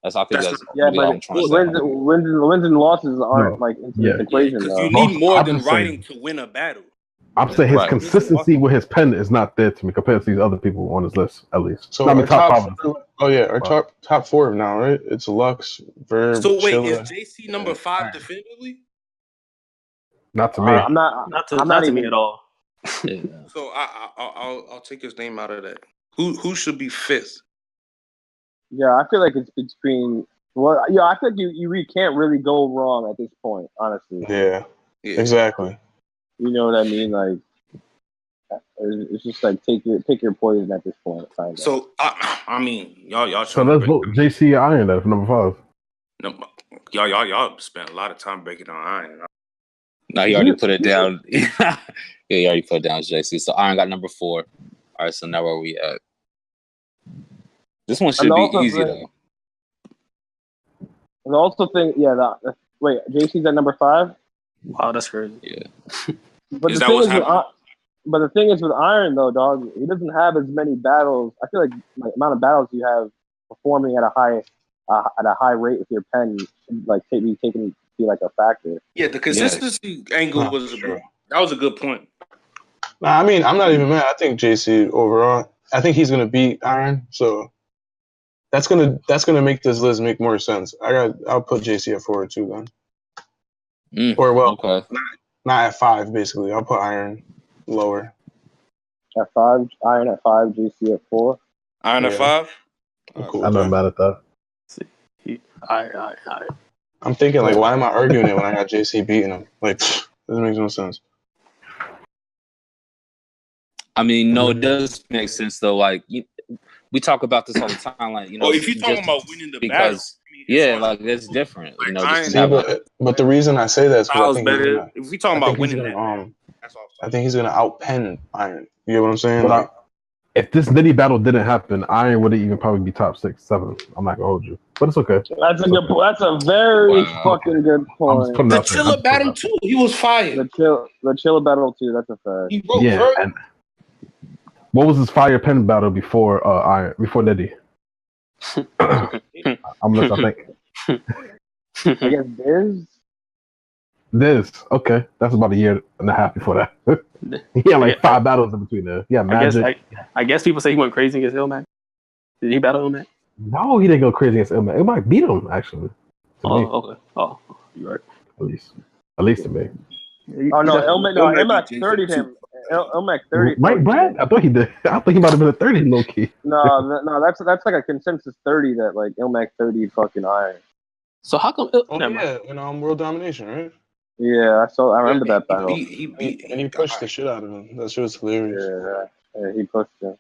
That's what I'm trying to say. Wins and losses aren't into the equation. Because you need more than writing to win a battle. I'm saying his consistency with his pen is not there to me compared to these other people on his list, at least. So our top four now, right? It's Lux, Verb. So wait, Chilla, is JC number 5 definitively? Not to me. Not to me at all. So I'll take his name out of that. Who should be 5th? Yeah, I feel like it's between. Well, yeah, I feel like you really can't really go wrong at this point, honestly. Yeah. Exactly. You know what I mean? It's just pick your poison at this point. So I mean, y'all. So let's vote JC Iron for number 5. No, y'all spent a lot of time breaking down Iron. No, he already put it down. Yeah, he already put it down JC. So Iron got number 4. All right, so now where we at? This one should be easy though. And I also think, wait, JC's at number 5. Wow, that's crazy. Yeah. But the thing is with Iron though, dog, he doesn't have as many battles. I feel like the amount of battles you have performing at a high rate with your pen be taken to be a factor. Yeah, the consistency angle was a good point. Nah, I mean, I'm not even mad. I think JC overall, I think he's gonna beat Iron, so that's gonna make this list make more sense. I'll put JC at 4 too then. Not at 5 basically. I'll put Iron lower. At 5, Iron at 5, JC at 4. Iron at 5. Cool, I'm not mad at that. I'm thinking why am I arguing it when I got JC beating him? This makes no sense. I mean, no, it does make sense though. We talk about this all the time. If you're talking about winning the battle, it's different. But the reason I say that is because if we talking about winning that's all. I think he's gonna outpen Iron. You get what I'm saying? But if this Nitty battle didn't happen, Iron would even probably be top 6, 7. I'm not gonna hold you, but it's okay. That's a good. That's a very fucking good point. The Chilla battle too. He was fired. The Chilla battle too. That's a fact. He wrote Verb. And what was his fire pen battle before Iron? Before Nitty? I'm gonna think. I guess This okay. That's about a year and a half before that. He had 5 battles in between there. Yeah, Magic. I guess people say he went crazy against Ilmac. Did he battle Ilmac? No, he didn't go crazy against Ilmac. Ilmac beat him actually. Okay. Oh, you're right. At least. At least to me. Oh no, Elmac 30'd him. Elmac 30. Right, Brad? I thought he did. I think he might have been a 30 low key. No, that's like a consensus 30 that like Elmac 30 fucking Iron. So how come? In World Domination, right? Yeah, I remember that battle. He pushed the shit out of him. That shit was hilarious. Yeah, he pushed him.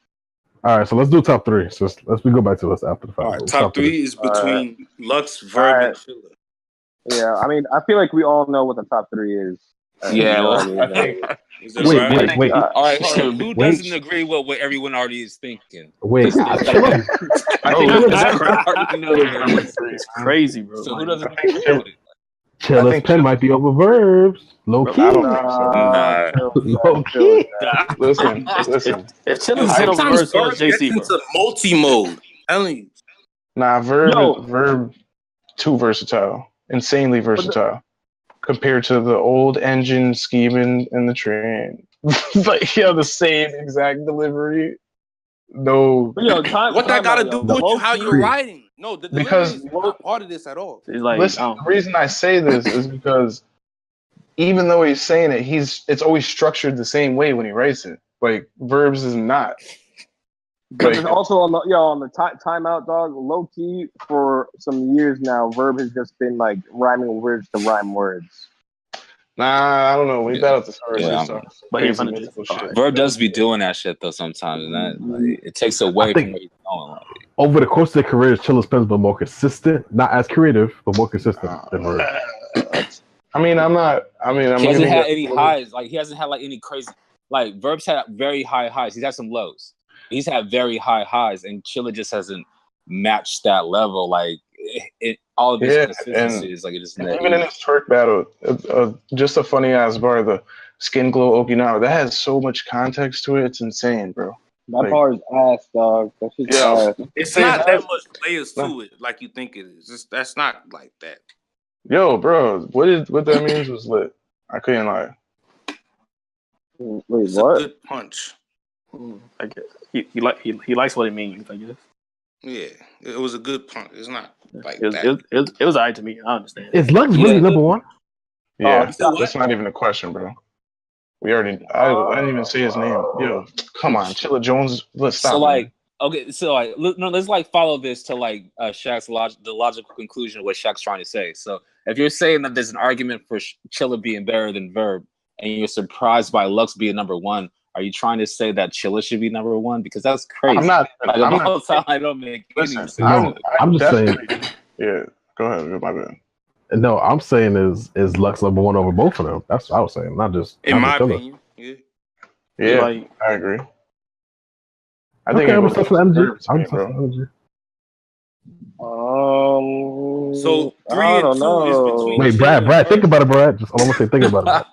All right, so let's do top three. So let's go back to this after the fight. All right, top three is between Lux, Verb, and Chilla. Yeah, I mean, I feel like we all know what the top three is. Yeah. Wait. All right, who doesn't agree with what everyone already is thinking? Wait. It's crazy, bro. So who doesn't agree with it? Chilla's pen might be over Verbs. Low key. Low key. Listen. If Chilla's pen over Verbs, JC, bro. It's a multi-mode. Telling you. Nah, Verb too versatile. Insanely versatile. Compared to the old engine scheming in the train. But the same exact delivery. No. What that got to do with how you're riding? No, the delivery is not part of this at all. Listen, the reason I say this is because even though he's saying it, it's always structured the same way when he writes it. Like, Verbs is not. Because also on the timeout, dog, low key for some years now, Verb has just been like rhyming words to rhyme words. Nah, I don't know. We battled the but Verb does be doing that shit though sometimes, and that it takes away from what he's going. Over the course of their careers, Chilla's pen's been more consistent, not as creative, but more consistent than Verb. He hasn't had any highs. Like he hasn't had like any crazy. Like Verb's had very high highs. He's had some lows. He's had very high highs, and Chilla just hasn't matched that level. Like all of his consistencies, like it just even in his twerk battle, just a funny ass bar, the skin glow Okinawa, that has so much context to it. It's insane, bro. That bar is ass, dog. That's just ass. It's not that much layers to it like you think it is. That's not like that. Yo, bro, what that means was lit. I couldn't lie. Wait, it's what? A good punch. I guess he likes what it means. I guess. Yeah, it was a good punch. It's not like it was alright to me. I understand. Is Lux really number one? Yeah, that's not even a question, bro. We already. I didn't even say his name. Yo, come on, Chilla Jones. Let's stop. So let's like follow this to like Shaq's the logical conclusion of what Shaq's trying to say. So if you're saying that there's an argument for Chilla being better than Verb, and you're surprised by Lux being number one, are you trying to say that Chilla should be number one? Because that's crazy. I'm not. I don't make any sense. I'm just saying. Yeah, go ahead. My bad. No, I'm saying is Lux number one over both of them. That's what I was saying. Not just in my opinion. Yeah, I agree. I think I'm stuff for energy. So 3 and 2 is between. Wait, Brad, think about it, Brad. Just I'm gonna say, think about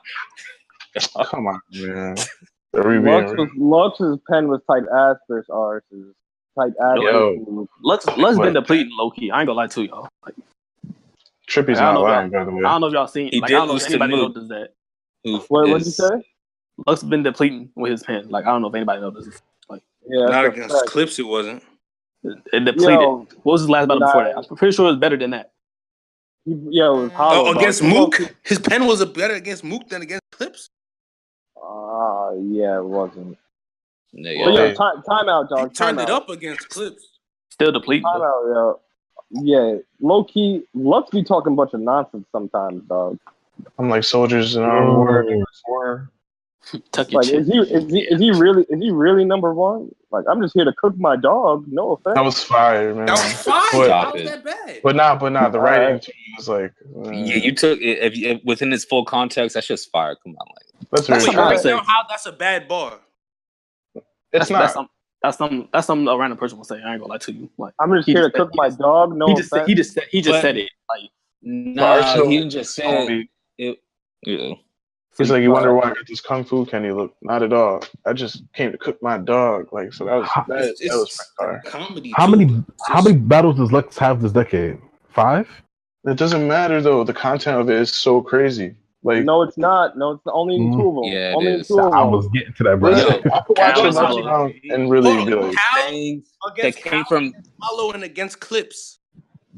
it. Come on, man. Lux's pen was type ass versus ours. Type ass. Lux been depleting low key. I ain't gonna lie to y'all. Like, Trippy's not lying, by the way. I don't know if y'all seen. I don't know if anybody notices that. What did you say? Lux been depleting with his pen. Like I don't know if anybody notices. Like not against Clips, it wasn't. It depleted. What was his last battle before that? I'm pretty sure it was better than that. It was hollow. Against Mook, his pen was better against Mook than against Clips. Yeah, it wasn't. Yeah. Time out, dog. He turned it up against Clips. Still depleting. Time out, yo. Yeah, low key. Lux be talking a bunch of nonsense sometimes, dog. I'm like soldiers in our war. Like, is he really number one? Like, I'm just here to cook my dog. No offense. That was fire, man. That was fire. How was that bad? But not. The writing to me was like. Yeah, you took it if within its full context. That's just fire. Come on, like that's very true. How that's a bad bar. It's not. That's something a random person will say. I ain't gonna lie to you. Like I'm just here to cook my dog. No, he just said it. Like no, he didn't just say it. Yeah. He's like, you wonder why I got this kung fu Kenny look? Not at all. I just came to cook my dog. Like, so that was fire. Comedy. How many battles does Lux have this decade? 5? It doesn't matter though. The content of it is so crazy. Like, no, it's not. No, it's only 2 of them. Yeah, only it is. 2 of them. I was getting to that, bro. I could watch it and really be like, that came from following against Clips.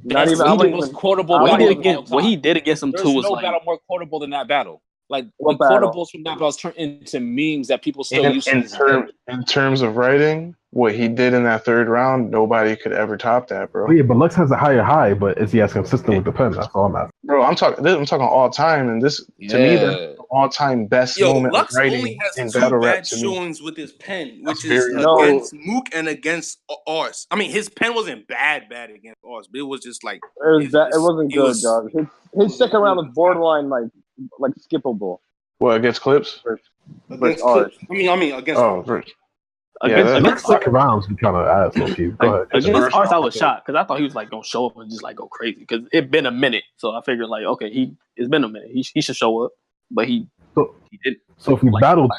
Not even. What he did was quotable. What he did against him There's too was no like battle more quotable than that battle. Like What the battle? quotables from that battle turned into memes that people still use. In terms of writing, what he did in that third round, nobody could ever top that, bro. Oh yeah, but Lux has a higher high, but is he as consistent with the pen? That's all I'm asking. Bro, I'm talking all time, and this to me that's all time best moment Lux of writing only has in two battle rap bad to me. showings with his pen, which That's is against Mook and against Ars. I mean, his pen wasn't bad against Ars, but it was just like it wasn't good, dog. His second round was borderline like skippable. What, against Clips? Against Clips. I mean against. Against second rounds be kind of ass, low key. Go ahead. Against Ars, I was shocked because I thought he was like gonna show up and just like go crazy because it been a minute. So I figured like, okay, it's been a minute. He should show up, but he didn't. So if you battled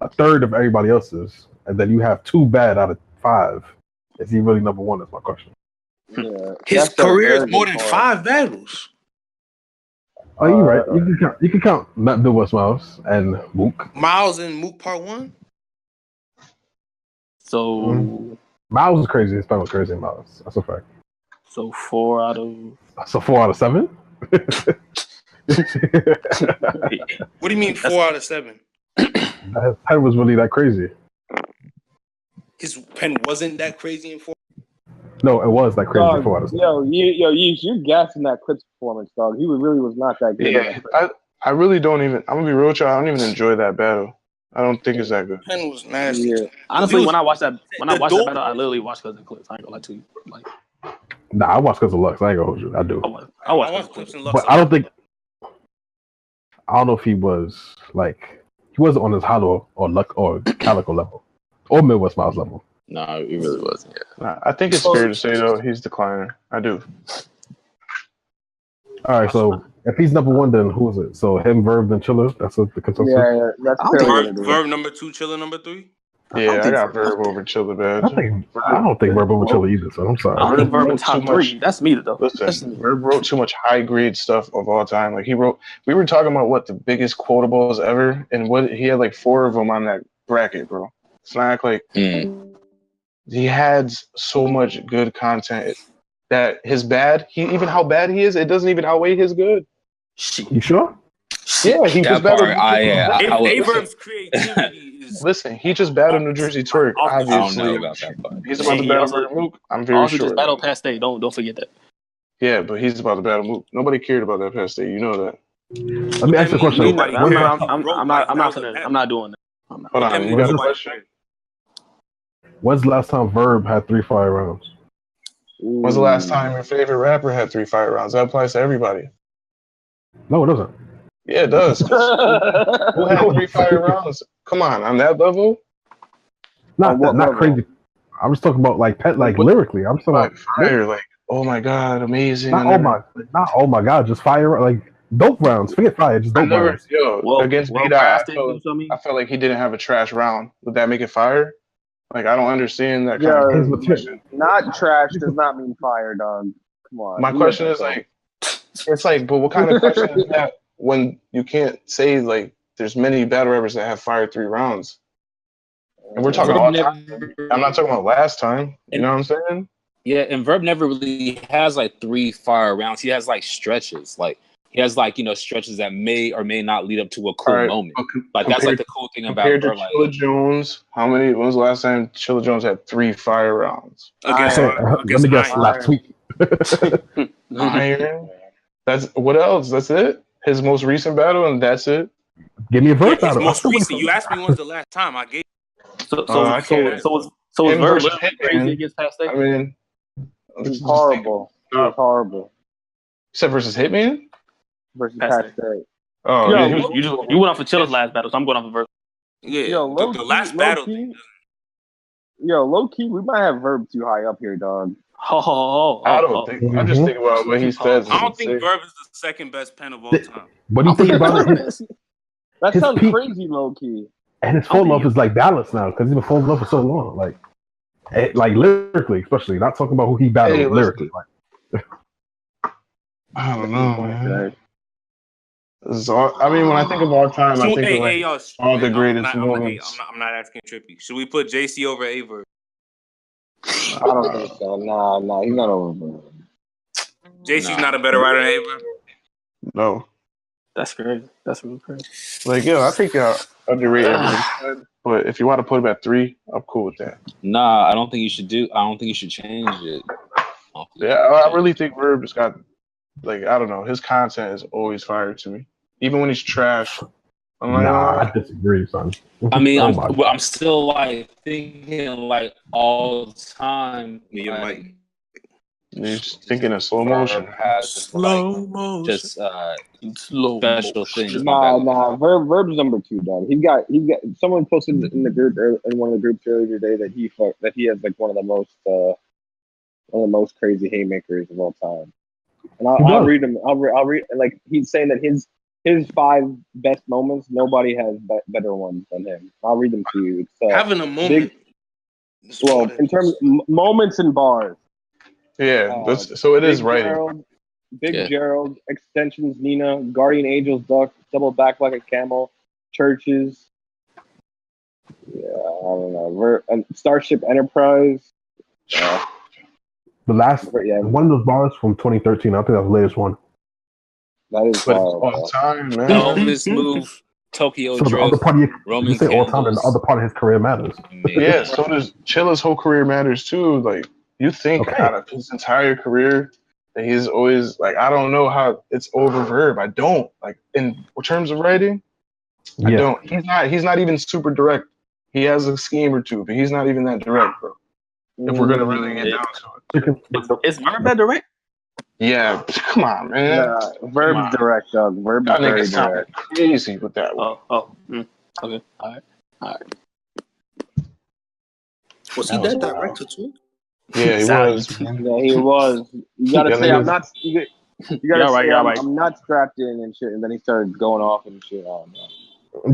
a third of everybody else's, and then you have 2 bad out of 5, is he really number 1? That's my question. Yeah, his career is more than 5 battles. Oh, you're right. You can count Matt Bill West Miles and Mook. Miles and Mook Part 1. So Miles is crazy. His pen was crazy. Miles. That's a fact. So 4 out of. So 4 out of 7. What do you mean 4 out of 7? His pen was really that crazy. His pen wasn't that crazy in 4. No, it was that crazy. Dog, 4 out of 7. You're gassing that Clips performance, dog. He really was not that good. Yeah, I really don't even. I'm gonna be real with you. I don't even enjoy that battle. I don't think it's that good. Pen was nasty. Yeah. Honestly, when I watched that battle, I literally watched because of Clips. I ain't gonna lie to you. Like, nah, I watched because of Lux. I ain't gonna hold you. I do. I watched Clips and Lux. But I don't know if he was like he wasn't on his Hollow or Luck or Calico level or Midwest Miles level. No, he really wasn't. Yeah. Nah, I think it's fair to say though he's decliner. I do. All right, so if he's number 1, then who is it? So him, Verb, then Chilla. That's what the consensus. Yeah, that's Verb number 2, Chilla number 3. Yeah, I got Verb over Chilla, man. I don't think Verb over Chilla either. So I'm sorry. I don't think Verb in top 3. That's me though. Listen, Verb wrote too much high grade stuff of all time. Like we were talking about what the biggest quotables ever, and what he had like 4 of them on that bracket, bro. It's not like he had so much good content that his bad, even how bad he is, it doesn't even outweigh his good. You sure? Yeah, he just battled. Averb's creativity is. Listen, he just battled New Jersey Twerk. Obviously, I don't know about that part. He's about to battle Mook. I'm very sure. Just battle Past Day. Don't forget that. Yeah, but he's about to battle Mook. Nobody cared about that Past Day. You know that. Let me ask you a question. I'm not doing that. Hold on, you got a question? When's the last time Verb had 3 fire rounds? When's the last time your favorite rapper had 3 fire rounds? That applies to everybody. No, it doesn't. Yeah, it does. Who had 3 fire rounds? Come on that level? Not crazy. I'm just talking about like lyrically. I'm talking about fire, like oh my god, amazing. Not oh my god, just fire like dope rounds. Forget fire, just dope rounds. Against B-Dot, I felt like he didn't have a trash round. Would that make it fire? Like I don't understand that kind of question. Not trash does not mean fire, dog. Come on. My question is like, it's like, but what kind of question is that when you can't say like there's many battle rappers that have fired 3 rounds? And we're talking all time. I'm not talking about last time. You know what I'm saying? Yeah, and Verb never really has like 3 fire rounds. He has like stretches. Like he has like, stretches that may or may not lead up to a cool moment. Like that's like the cool thing about Verb. Chilla Jones, when was the last time Chilla Jones had 3 fire rounds? Let me guess, last week. Iron. That's what else? That's it? His most recent battle, and that's it? Give me a Verb battle. Most recent. You asked me when's the last time I gave. So is Verb crazy against Past Day? I mean, it's horrible. It's horrible. You said versus Hitman? Versus Past Day. Oh, you went off of Chilla's last battle, so I'm going off of Verb. Yeah, the last battle. Low key, we might have Verb too high up here, dog. I don't think. I'm just thinking about what he says. I don't think Verb is the second best pen of all time. What do you think about it? That sounds crazy, low key. And his phone love is like balanced now because he's been falling in love for so long. Like lyrically, especially not talking about who he battled lyrically. Like, I don't know, man. I mean, when I think of all time, I think of all the greatest moments. I'm not asking trippy. Should we put JC over Aver? I don't think so. Nah, he's not over. JC's not a better writer than Ava. No. That's crazy. That's really crazy. Like, yo, I think y'all underrated him. But if you want to put him at 3, I'm cool with that. Nah, I don't think you should change it. Yeah, I really think Verb has got, like, I don't know, his content is always fire to me. Even when he's trash. I disagree, son. I mean, I'm still like thinking like all the time. Like, you're thinking of slow motion. Slow motion. Just slow special things. Nah. Verb's number 2, dog. He got. Someone posted in the group in one of the groups earlier today that he has like one of the most crazy haymakers of all time. And I'll read him. I'll read like he's saying that his 5 best moments, nobody has better ones than him. I'll read them to you. It's, having a moment. In terms of moments and bars. Yeah, so it is writing. Gerald, Extensions, Nina, Guardian Angels, Duck, Double Back Like a Camel, Churches. Yeah, I don't know. Starship Enterprise. The last one of those bars from 2013. I think that's the latest one. That is all time, man. Elvis move, Tokyo Drift. The other part of Roman say all time, and the other part of his career matters. Yeah, so does Chilla's whole career matters too. Like, you think out of his entire career that he's always like, I don't know how it's over Verb. I don't, like, in terms of writing. I don't. He's not even super direct. He has a scheme or two, but he's not even that direct, bro. If we're gonna really get down to it, is Verb that direct? Yeah, come on, man. Verb's direct, dog. Verb's very direct. Crazy with that one. Okay, all right. Was he that director too? Yeah, he was. Yeah, he was. You gotta say I'm not. You gotta say I'm not strapped in and shit. And then he started going off and shit. Oh no.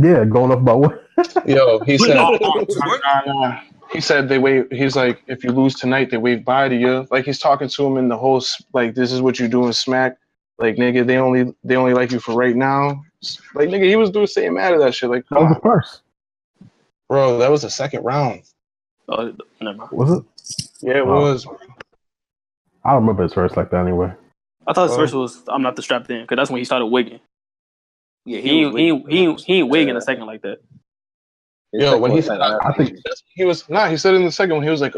Yeah, going off about what? Yo, he said. He said they wave. He's like, if you lose tonight, they wave bye to you. Like, he's talking to him in the whole like, this is what you do in Smack. Like, nigga, they only like you for right now. Like, nigga, he was doing saying mad at that shit. Like, that was the first. Bro, that was the second round. Oh, never mind. Was it? Yeah, it was. I don't remember his verse like that anyway. I thought his verse was "I'm not the strapped in" because that's when he started wigging. Yeah, he ain't wigging a second like that. Yo, when he said, I think he was not. He said in the second one, he was like,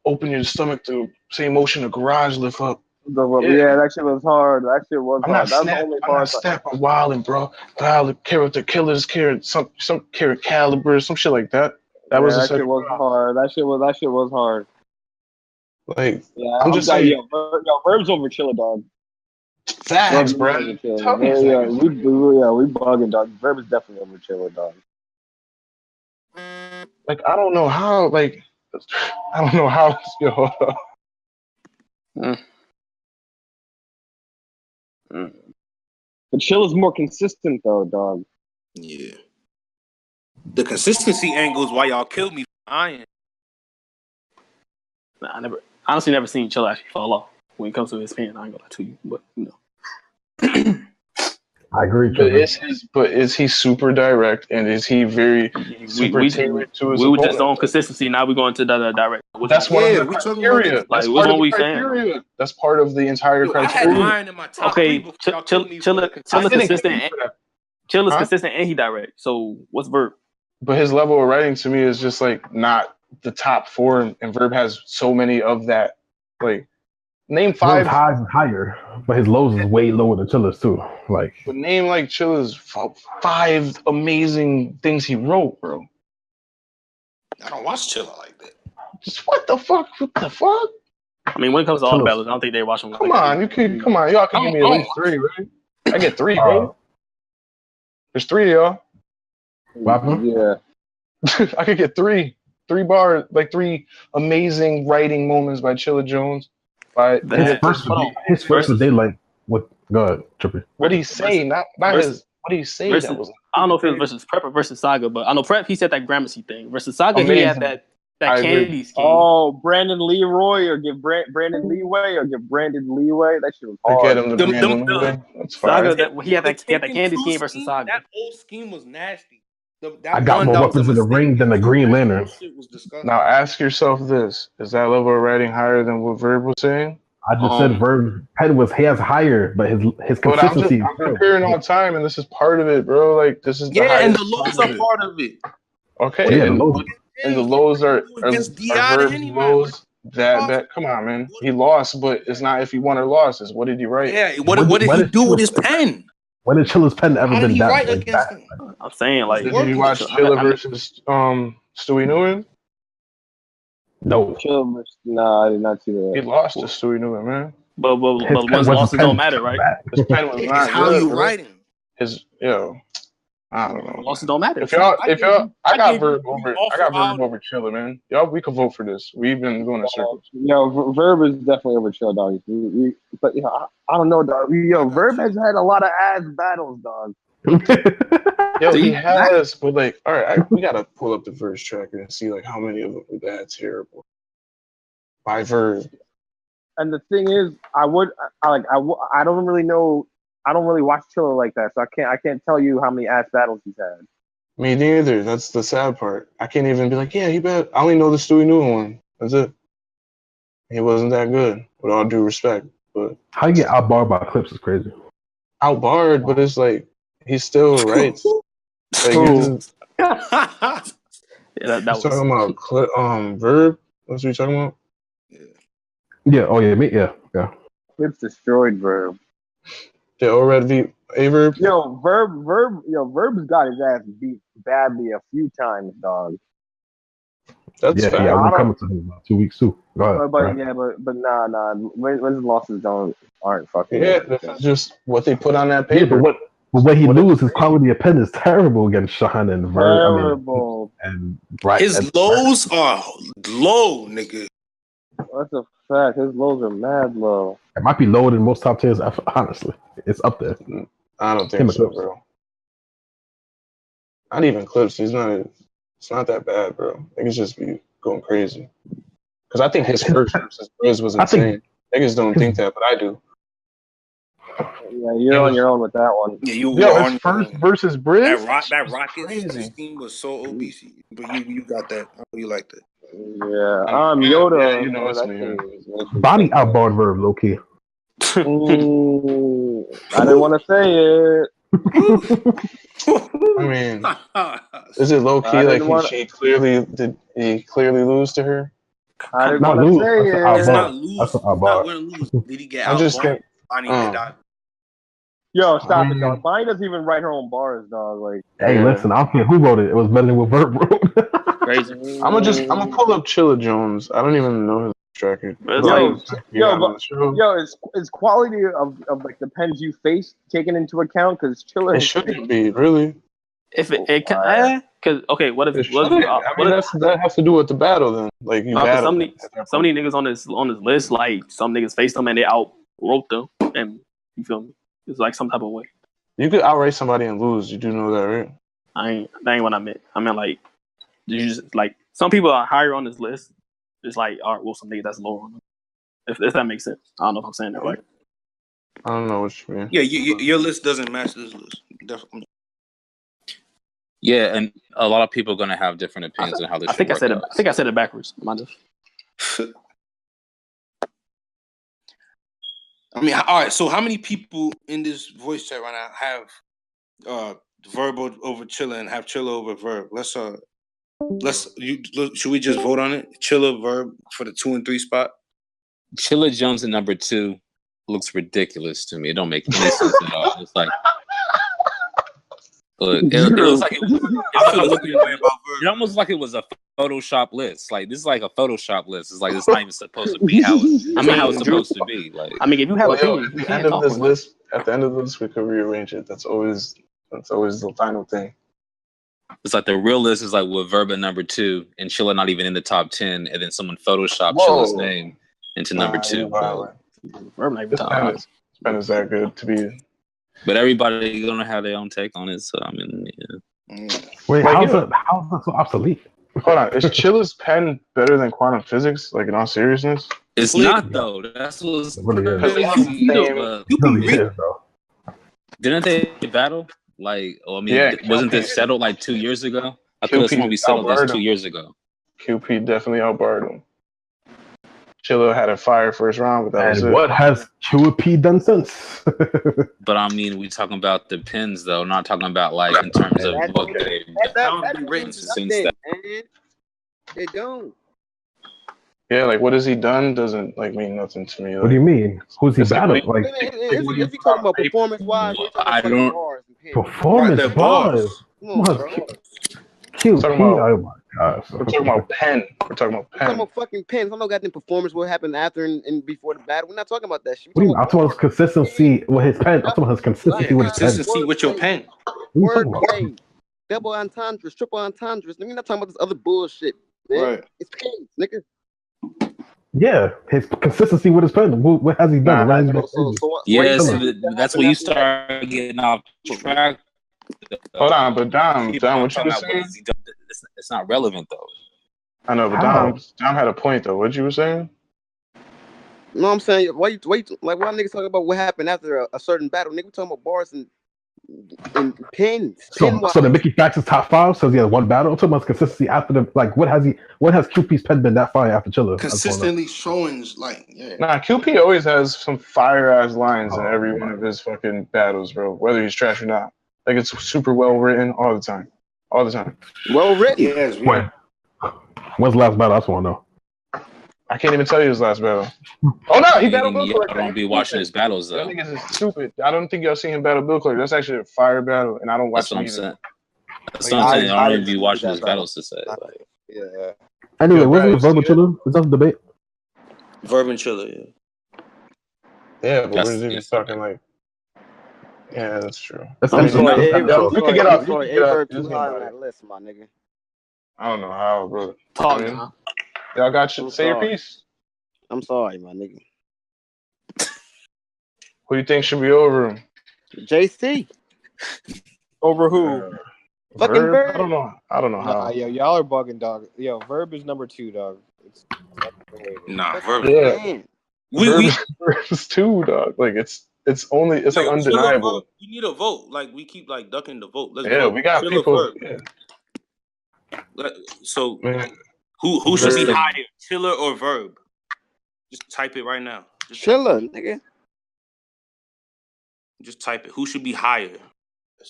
"Open your stomach to same motion a garage lift up." Yeah, that shit was hard. That shit was hard. That was the only part. I'm wilding, bro. The character killers carrot some carrot caliber, some shit like that. That shit was hard. That shit was hard. Like, yeah, I'm just saying. Yo, Verb's over Chilla, dog. Facts, bro. We bugging, dog. Verb is definitely over Chilla, dog. Like, I don't know how. Like, yo. But Chilla's more consistent, though, dog. Yeah. The consistency angles why y'all killed me. I honestly never seen Chilla actually fall off when it comes to his pen. I ain't gonna lie to you, but you know. I agree. But is he super direct, and is he very super tailored to his? We were just on consistency. Now we're going to the direct. That's one of the criteria. Like, what are we saying? That's part of the entire criteria. I had mine in my top okay, Chilla consistent. Chilla's consistent and he direct. So what's Verb? But his level of writing to me is just like not the top 4, and Verb has so many of that. Like, name 5 Verb's highs is higher, but his lows is way lower than Chilla's too. Like, but name like Chilla's 5 amazing things he wrote, bro. I don't watch Chilla like that. Just what the fuck? What the fuck? I mean, when it comes to all the battles, I don't think they watch them. Come on, y'all can give me at least 3, right? I get 3, bro. There's 3 of y'all. Yeah. I could get 3 bars, like 3 amazing writing moments by Chilla Jones. His first was Daylyt. What? Go ahead, Trippy. What did he say? Not his. What did he say? Versus, that was. I don't know if it was versus Prep or versus Saga, but I know Prep. He said that Gramercy thing. Versus Saga, he had that candy scheme. Oh, Brandon Leroy, or give Brandon leeway, or give Brandon leeway. That shit was hard. Get him the Brandon leeway. That's fine. Saga, he had that candy scheme versus Saga. That whole scheme was nasty. I got more weapons in the ring than the Green Lantern. Now ask yourself this: is that level of writing higher than what Verb was saying? I just said Verb pen he has higher, but his consistency. I'm comparing all time, and this is part of it, bro. Like this is and the lows are part of it. Okay, and the lows are against Verb's lows. That come on, man. He lost, but it's not if he won or lost. It's what did he write? Yeah, what did he do with his pen? When did Chilla's pen ever been that? Like, that? I'm saying like. Did you watch Chilla versus Stewie Newman? No. Nah, I did not see that. He lost to Stewie Newman, man. But one's losses don't matter, right? His pen was not how good, you bro. writing? I don't know. Losses don't matter. If y'all, I got Verb over Chilla, man. Y'all, we can vote for this. We've been going in circles. Verb is definitely over Chilla, dog. But I don't know, dog. Verb has had a lot of ass battles, dog. He has, but like, all right, we gotta pull up the verse tracker and see like how many of them were that terrible by Verb. And the thing is, I don't really know. I don't really watch Chilla like that, so I can't tell you how many ass battles he's had. Me neither. That's the sad part. I can't even be like, yeah, he bad. I only know the Stewie Newman one. That's it. He wasn't that good, with all due respect. But how you get outbarred by Clips is crazy. Outbarred, but it's like he still writes. Like, that was talking about Verb. What's we talking about? Yeah. Oh yeah. Me. Yeah. Clips destroyed Verb. The O-Red v. A-Verb? Verb's got his ass beat badly a few times, dog. That's fair. Yeah, we're coming to him in about 2 weeks too. But nah. Wins and losses aren't fucking. Yeah, that's just what they put on that paper. Yeah, but when he loses, his quality of pen is terrible against Shahan and Verb. Terrible. His lows are low, nigga. That's a fact. His lows are mad low. It might be lower than most top tiers. Honestly, it's up there. I don't think so, bro. Not even Clips. It's not that bad, bro. Niggas just be going crazy. Because I think his first versus Briz was insane. Niggas don't think that, but I do. Yeah, you're on your own with that one. Yeah, his first versus Briz. That Rocket scheme was so obese, but you got that. I know you like that. Yeah, Yoda. Yeah, you know it's me. Body outbarred Verb, low key. I didn't want to say it. I mean, is it low key? Like he clearly lose to her? I didn't want to say it. It's not lose. It's not win or lose. Did he get outbarred? Yo, stop it, dog. Bonnie doesn't even write her own bars, dog. Like, hey, listen, I don't care who wrote it. It was better than what Verb wrote. Crazy. I'm gonna pull up Chilla Jones. I don't even know his record. Is quality of like the pens you face taken into account? Because Chilla, it shouldn't be really. If it can, because okay, what if it was? That has to do with the battle then. Like you battle. Some of these niggas on this list, like some niggas faced them and they outwrote them, and you feel me? It's like some type of way. You could outright somebody and lose. You do know that, right? That ain't what I meant. I meant like, you just like some people are higher on this list. It's like, all right, well, some niggas that's lower on them. If that makes sense. I don't know if I'm saying that right. I don't know what you mean. Yeah, your list doesn't match this list. Definitely. Yeah, and a lot of people are gonna have different opinions on how this. I think I said it backwards. I mean, all right. So, how many people in this voice chat right now have Verb over Chilla and have Chilla over Verb? Should we just vote on it? Chilla, Verb for the 2 and 3 spot. Chilla Jones at number 2 looks ridiculous to me. It don't make any sense at all. It's like, look, it looks like it almost like it was a Photoshop list. Like this is like a Photoshop list. It's like it's not even supposed to be how it's supposed to be. Like, I mean, if you have opinions, at the end of this list, we could rearrange it. That's always the final thing. It's like the real list is like with Verb at number 2 and Chilla not even in the top 10, and then someone Photoshop Chilla's name into number 2. Verb not even top. Pen is that good to be. But everybody gonna have their own take on it. So I mean, yeah. Wait, how's that so obsolete? Hold on, is Chilla's pen better than quantum physics? Like in all seriousness, it's not though. That's what's crazy. Didn't they battle? Like, wasn't this settled like 2 years ago? I thought this movie settled this 2 years ago. QP definitely outbarred him. Chilla had a fire first round, but that was And it. what has QP done since? But I mean, we talking about the pins though, not talking about like in terms of what they've done since that. They don't. Yeah, like what has he done doesn't like mean nothing to me. Like, What do you mean? Who's he battling? Like If you talking about performance-wise, we're talking I about don't- bars and pins. performance wise. Come on, bro. QP, oh my gosh. we're talking about pen. We're talking about We're talking pen. about fucking pins. I don't know goddamn performance what happened after and before the battle. We're not talking about that shit. What do you mean? I'm talking about his consistency with his pen. I'm talking about his consistency with his pen. Consistency with your pen. Wordplay, double entendres, triple entendres. We're not talking about this other bullshit, man. Right. It's pins, nigga. Yeah, his consistency with his pen. What has he done? What has he done? That's when you start getting off track. Hold on, but Dom, what you were saying? It's not relevant though. I know, but Dom had a point though. What you were saying? No, I'm saying why niggas talking about what happened after a certain battle? Nigga, we talking about bars and pins. So the Mickey Facts is top 5. So he had one battle. I'm talking about his consistency after the what has QP's pen been that fire after Chilla? Consistently showing Nah, QP always has some fire ass lines in every one of his fucking battles, bro. Whether he's trash or not, like it's super well written all the time. Well written. Yes. When's the last battle? I just want to know. I can't even tell you his last battle. Oh no, he battled Bill Clark. I don't be watching his battles though. That nigga is stupid. I don't think y'all seen him battle Bill Clark. That's actually a fire battle, and I don't watch him either. That's what I'm saying. I don't even be watching his battles to say. Yeah. Anyway, wasn't it Verb and Chilla? Is that the debate? Verb and Chilla, yeah. Yeah, but we're just talking like. Yeah, that's true. That's I'm sorry, you could get off. Verb too high on that list, my nigga. I don't know how, bro. Talk now. Y'all got you. Say your piece. I'm sorry, my nigga. Who do you think should be over him? JC. Over who? Fucking Verb. I don't know how. Yo, y'all are bugging, dog. Yo, Verb is number 2, dog. Nah, Verb. Yeah. Verb is 2, dog. Like it's like undeniable. We need a vote. Like we keep like ducking the vote. Let's yeah, vote. we got Chilla people. Verb. Yeah. So Man. who should be higher, Chilla or Verb? Just type it right now. Chilla, nigga. Just type it. Who should be higher?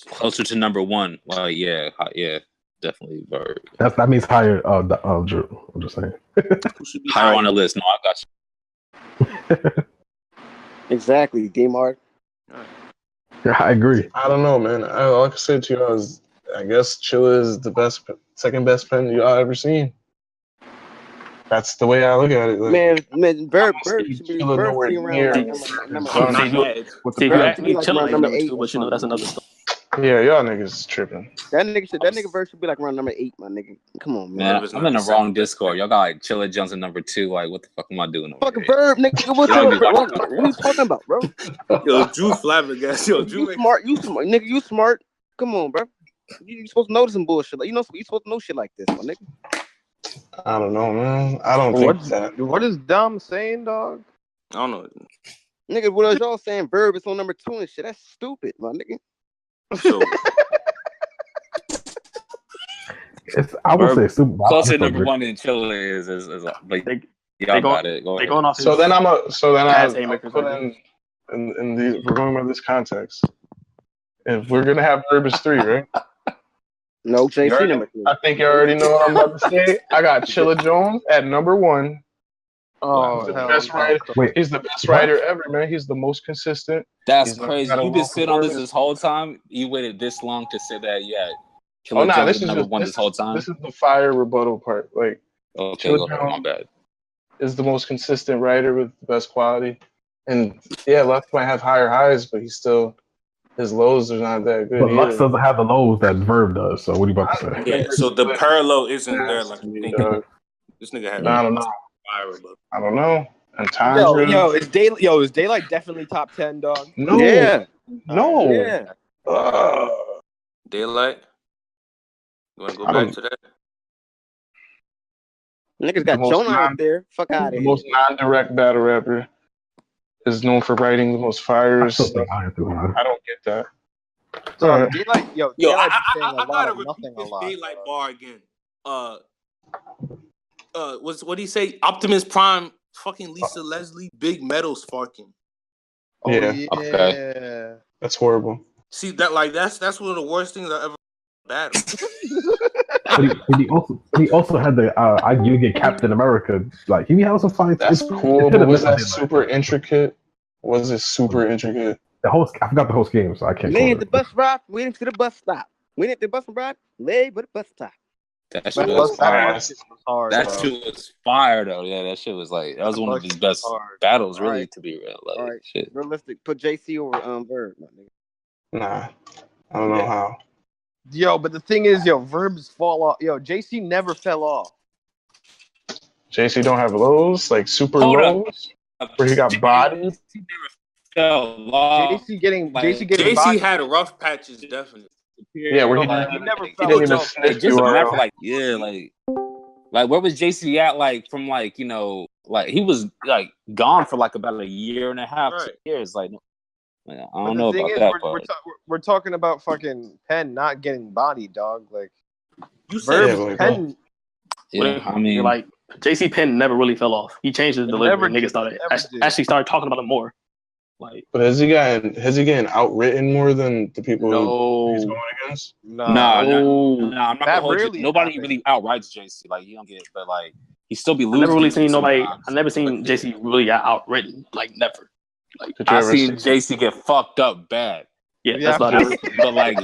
Closer to number 1. Well, yeah, definitely Verb. That means higher. Drew. I'm just saying. Who should be Higher on the list. No, I got you. Exactly, D-Mark. Yeah, I agree. I don't know, man. All I can say to you is, I guess Chilla is the second best pen y'all ever seen. That's the way I look at it. Like, Man, Verb should be around number 8. See, if you ask me, Chilla ain't number 2, but you know that's another story. Yeah, y'all niggas tripping. That nigga Verb should be like around number 8, my nigga. Come on, man. I'm in the wrong Discord. Y'all got like Chilla Jones at number 2. Like, what the fuck am I doing? Fucking Verb, nigga. What are you talking about, bro? Yo, Drew flabbergasted. Yo, Drew you smart, nigga. You smart. Come on, bro. You supposed to know some bullshit. Like, you supposed to know shit like this, my nigga. I don't know, man. I don't think that. What is Dom saying, dog? I don't know. Nigga, what are y'all saying? Verb is on number 2 and shit. That's stupid, my nigga. So I would say super. Closer to number 1 than Chilla is like y'all got it. Go ahead. Going off So then I haymakers put in the we're going by this context. If we're gonna have Verb as 3, right? No, JC number 3. I think you already know what I'm about to say. I got Chilla Jones at number 1. Oh, he's the best writer. He's the best writer ever, man. He's the most consistent. That's crazy. You've been sitting on this whole time. You waited this long to say that. Yeah. Chilla Jones this is number 1 this whole time. This is the fire rebuttal part. Like, okay, Chilla go ahead. My bad. Is the most consistent writer with the best quality, and yeah, Lux might have higher highs, but his lows are not that good. But Lux doesn't have the lows that Verb does. So what are you about to say? yeah, so the parallel isn't there. Like this nigga had. I don't know. I don't know. And time. Yo, is Daylyt definitely top 10, dog? No. Yeah. No. Yeah. Daylyt. You want to go back to that? Niggas got Jonah out there. Fuck out of here. The most non-direct battle rapper is known for writing the most fires. I don't get that. So Daylyt, I gotta repeat this Daylyt bar again. What did he say? Optimus Prime fucking Lisa Leslie, Big Metal sparking. Oh, Yeah. Okay. That's horrible. See that that's one of the worst things I ever battled. But he also had the you get Captain America. Like he had some funny. That's cool, but was that super intricate? Was it super intricate? I forgot the whole game, so I can't. Lay at the bus stop, waiting to the bus stop. Went at the bus stop, lay but the bus stop. That shit was fire. That bro. shit was fire though. Yeah, that shit was like that was one of his best battles, really, right. to be real. Like, All right, shit. realistic. Put JC over Verb, my nigga. Nah, I don't know how. Yo, but the thing is, Verbs fall off. Yo, JC never fell off. JC don't have lows, like super lows, where he got bodied. He never fell off. JC had rough patches, definitely. Yeah, where he never he didn't even sniff Just URL. matter for like where was JC at? Like from like like he was like gone for like about a year and a half, 2 years. Like I don't know about that part. We're talking about fucking Penn not getting bodied, dog. Like you said, Penn. Yeah, I mean, like JC Penn never really fell off. He changed his delivery. Niggas started actually started talking about it more. Like, but has he getting outritten more than the people he's going against? No, I'm not gonna hold you. Nobody really outrights JC. Like you don't get, but like he still be losing. I never really seen nobody. I never seen JC really got outwritten. Like never. Like I seen JC get fucked up bad. Yeah, that's about it. But like,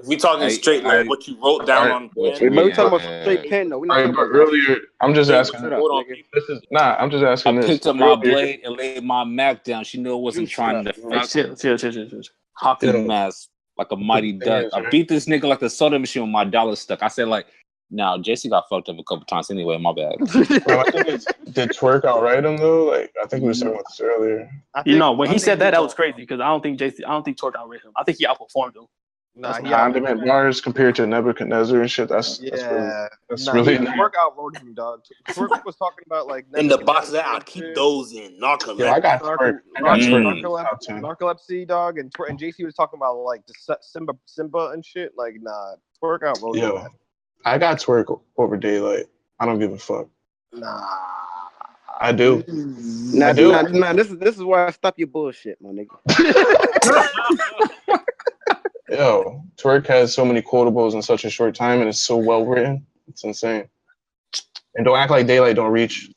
we talking straight like what you wrote down on. We talking about straight Penn though. Earlier, I'm just asking. I'm just asking. I picked up my blade and laid my Mac down. She knew it wasn't trying to fuck. Chill. Hawking mask like a mighty duck. I beat this nigga like a soda machine with my dollar stuck. I said like, now JC got fucked up a couple times anyway. My bad. Bro, I think did Twerk outright him though? Like I think we were talking about this earlier. When he said that was crazy because I don't think Twerk outright him. I think he outperformed him. Nah, he condiment bars compared to Nebuchadnezzar and shit. That's really Twerk outrode him, dog. Twerk was talking about like in the box that I keep those in narcolepsy. Yeah, I got Twerk. Narcolepsy, dog, and JC was talking about like the Simba and shit. Like Twerk outrode him. I got Twerk over Daylyt. I don't give a fuck. Nah, I do. Nah, this is where I stop your bullshit, my nigga. Yo, Twerk has so many quotables in such a short time, and it's so well written. It's insane. And don't act like Daylyt don't reach.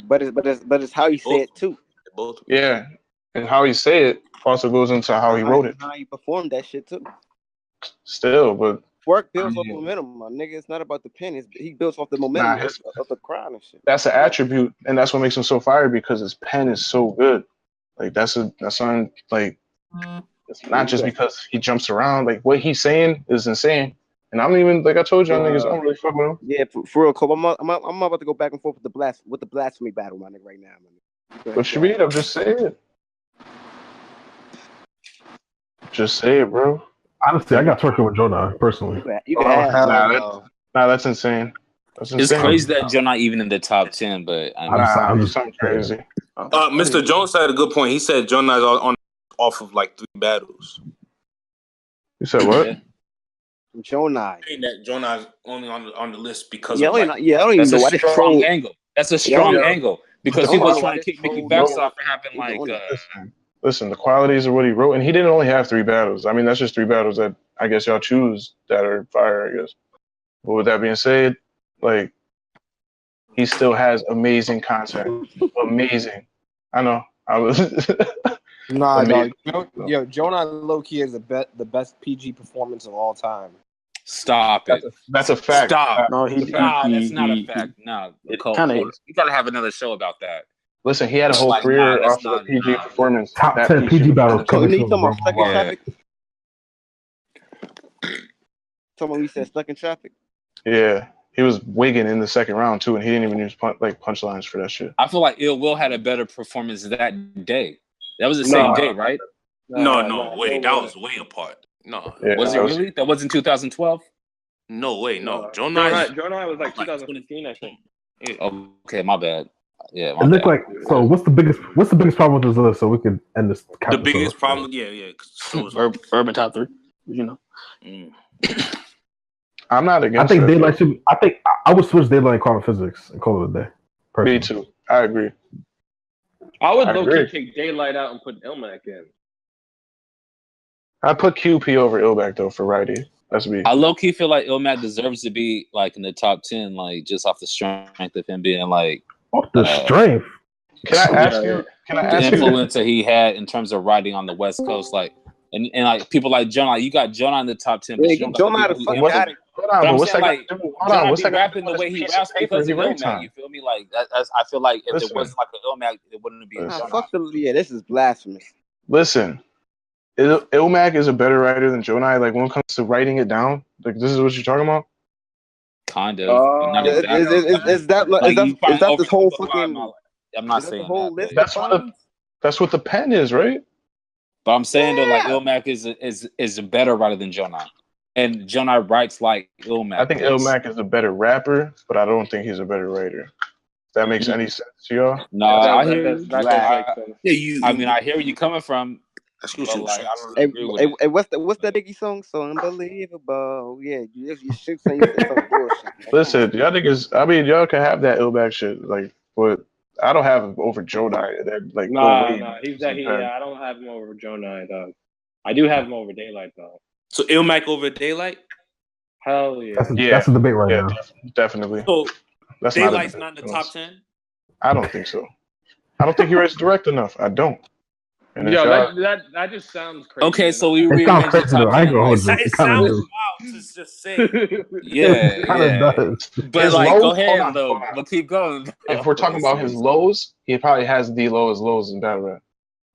But it's how you say it too. Yeah, and how you say it also goes into how he wrote it. How you performed that shit too. Still, but Twerk builds off momentum, my nigga. It's not about the pen. He builds off the momentum of the crowd and shit. That's an attribute, and that's what makes him so fire because his pen is so good. Like that's on like. It's not just because he jumps around. Like what he's saying is insane, and I'm even like I told y'all niggas, I don't really fuck with him. Yeah, for real, Cole. I'm about to go back and forth with the blasphemy battle, my nigga, right now. Man. What you mean? I'm just saying. Just say it, bro. Honestly, I got Twerk over Jonah personally. That's insane. It's crazy that Jonah even in the top 10, but I'm just something crazy. Mr. Jones had a good point. He said Jonah is on off of like 3 battles. You said what? Jonah. Saying that Jonah is only on the list because I don't even know why that's a strong angle. That's a strong angle because he was trying to kick Mickey Facts off for having like. Listen, the qualities of what he wrote, and he didn't only have 3 battles. I mean, that's just 3 battles that I guess y'all choose that are fire, I guess. But with that being said, like, he still has amazing content. Amazing. I know. I was. Dog. Yo, Jonah low-key is the best PG performance of all time. Stop it. That's a fact. Stop. No, that's not a fact. No, you gotta have another show about that. Listen, he had a whole career off of a PG performance. Top 10 PG battles. Talking about stuck in traffic. Someone we said stuck in traffic. Yeah, he was wigging in the second round too, and he didn't even use punchlines for that shit. I feel like Ill Will had a better performance that day. That was the same day, right? No, wait, that was way apart. No, was it really? That was in 2012. No, wait, no. Jonah was like 2015, I think. Yeah. Okay, my bad. Yeah, it looked like so. What's the biggest problem with this list? So we could end this. The biggest problem, yeah. Urban top 3, you know. I'm not against. I think Daylyt should. I would switch Daylyt and Quantum Physics and call it a day. Me too. I agree. I would low-key take Daylyt out and put Ilmac in. I put QP over Ilmac though for righty. That's me. I low-key feel like Ilmac deserves to be like in the top 10, like just off the strength of him being like off the strength. Can I ask you? The influence that he had in terms of writing on the West Coast, like and like people like John, like you got John in the top 10. But John the fuck out of Hold on, what's that like, got to do? Hold on, what's that rapping the way he raps because of Ilmac? You feel me? Like I feel like if there wasn't like an Ilmac, it wouldn't be. Fuck the this is blasphemous. Listen, Ilmac is a better writer than Jonai. Like when it comes to writing it down, like this is what you're talking about. Kind of. Is that this whole fucking? I'm not saying that. That's what the pen is, right? But I'm saying though, like Ilmac is a better writer than Jonai, and Jonai writes like Ilmac. I think Ilmac is a better rapper, but I don't think he's a better writer. If that makes any sense to y'all? No, I hear. I mean, I hear where you're coming from. What's that Biggie song? So unbelievable. Yeah, you should say some bullshit. Listen, y'all niggas. I mean, y'all can have that Ilmac shit, like, but I don't have him over Jonai. Like, no, he's that. I don't have him over Jonai, dog. I do have him over Daylyt, though. So Ilmac over Daylyt? Hell yeah. That's a debate right now. Definitely. So Daylight's not in the top 10? I don't think so. I don't think he writes direct enough. I don't. And yo, that just sounds crazy. Okay, so we it sounds crazy though. I ain't gonna hold you. It sounds wild to just say. Yeah, does. But like, go ahead though. But keep going. If we're talking about his lows, he probably has the lowest lows in battle rap.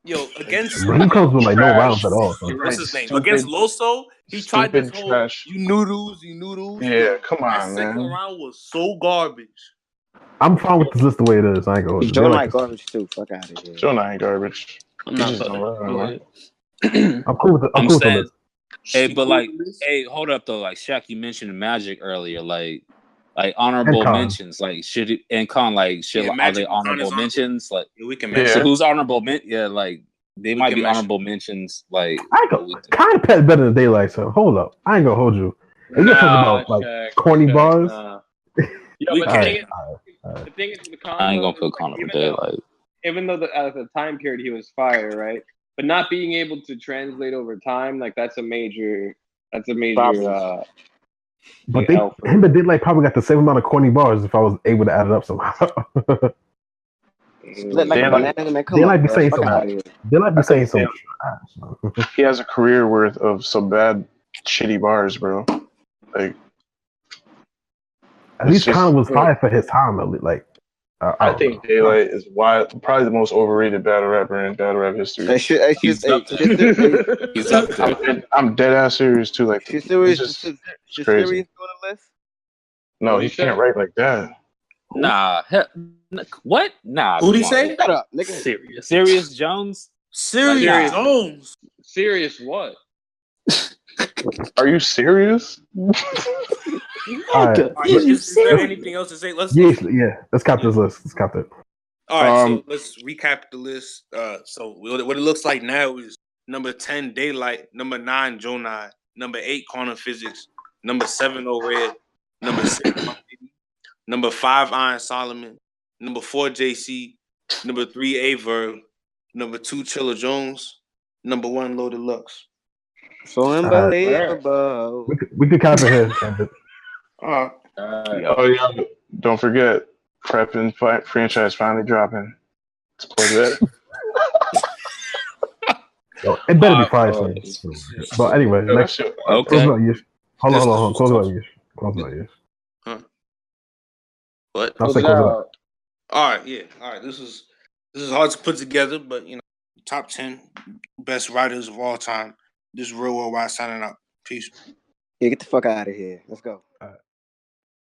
Yo, against he comes with like no rounds at all. So. What's his name? Against Loso, he tried this whole trash. you noodles. Yeah, come on, man. That second round was so garbage. I'm fine with this list the way it is. I ain't gonna hold you. Jonai like garbage too. Fuck out of here. Jonai ain't garbage. I'm not. I'm cool with it. I'm cool with this. Hey, but like, hold up though. Like Shaq, you mentioned Magic earlier. Like honorable mentions. Like should it, and Con like are they honorable mentions? Like we can mention. So who's honorable? Like they might be honorable mentions. Like I kind of pet better than Daylyt. So hold up. I ain't gonna hold you. If you're talking about like corny bars. The thing is, I ain't gonna put Con over Daylyt. Even though at the time period he was fire, right? But not being able to translate over time, like that's a major but him and Daylyt probably got the same amount of corny bars if I was able to add it up somehow. Daylyt be saying something. Daylyt be saying something. He has a career worth of some bad, shitty bars, bro. Like at least Con was fire for his time. Like. I think Daylyt is probably the most overrated battle rapper in battle rap history. I'm dead ass serious too. Like, she's serious on the list? No, he can't write like that. Nah, what? Nah. Who'd he say? Shut up, nigga. Serious Jones. Serious Jones. Serious what? Are you serious? Is there anything else to say? Let's cap this list. Let's cap it. All right, so let's recap the list. So what it looks like now is number 10 Daylyt, number 9 Jonai, number 8 Corner Physics, number 7 O-Red, number 6 number 5 Iron Solomon, number 4 JC, number 3 A Verb, number 2 Chilla Jones, number 1 Low Deluxe. So unbelievable. We could cap it here. Oh yeah! Don't forget, Prep and franchise finally dropping. Let's plug that. It better be fire. But anyway, next. Okay. Hold on. Close about you. Huh? What? I'll say close All right. Yeah. All right. This is hard to put together, but top 10 best writers of all time. This is RealWorldwide signing out. Peace. Yeah, get the fuck out of here. Let's go.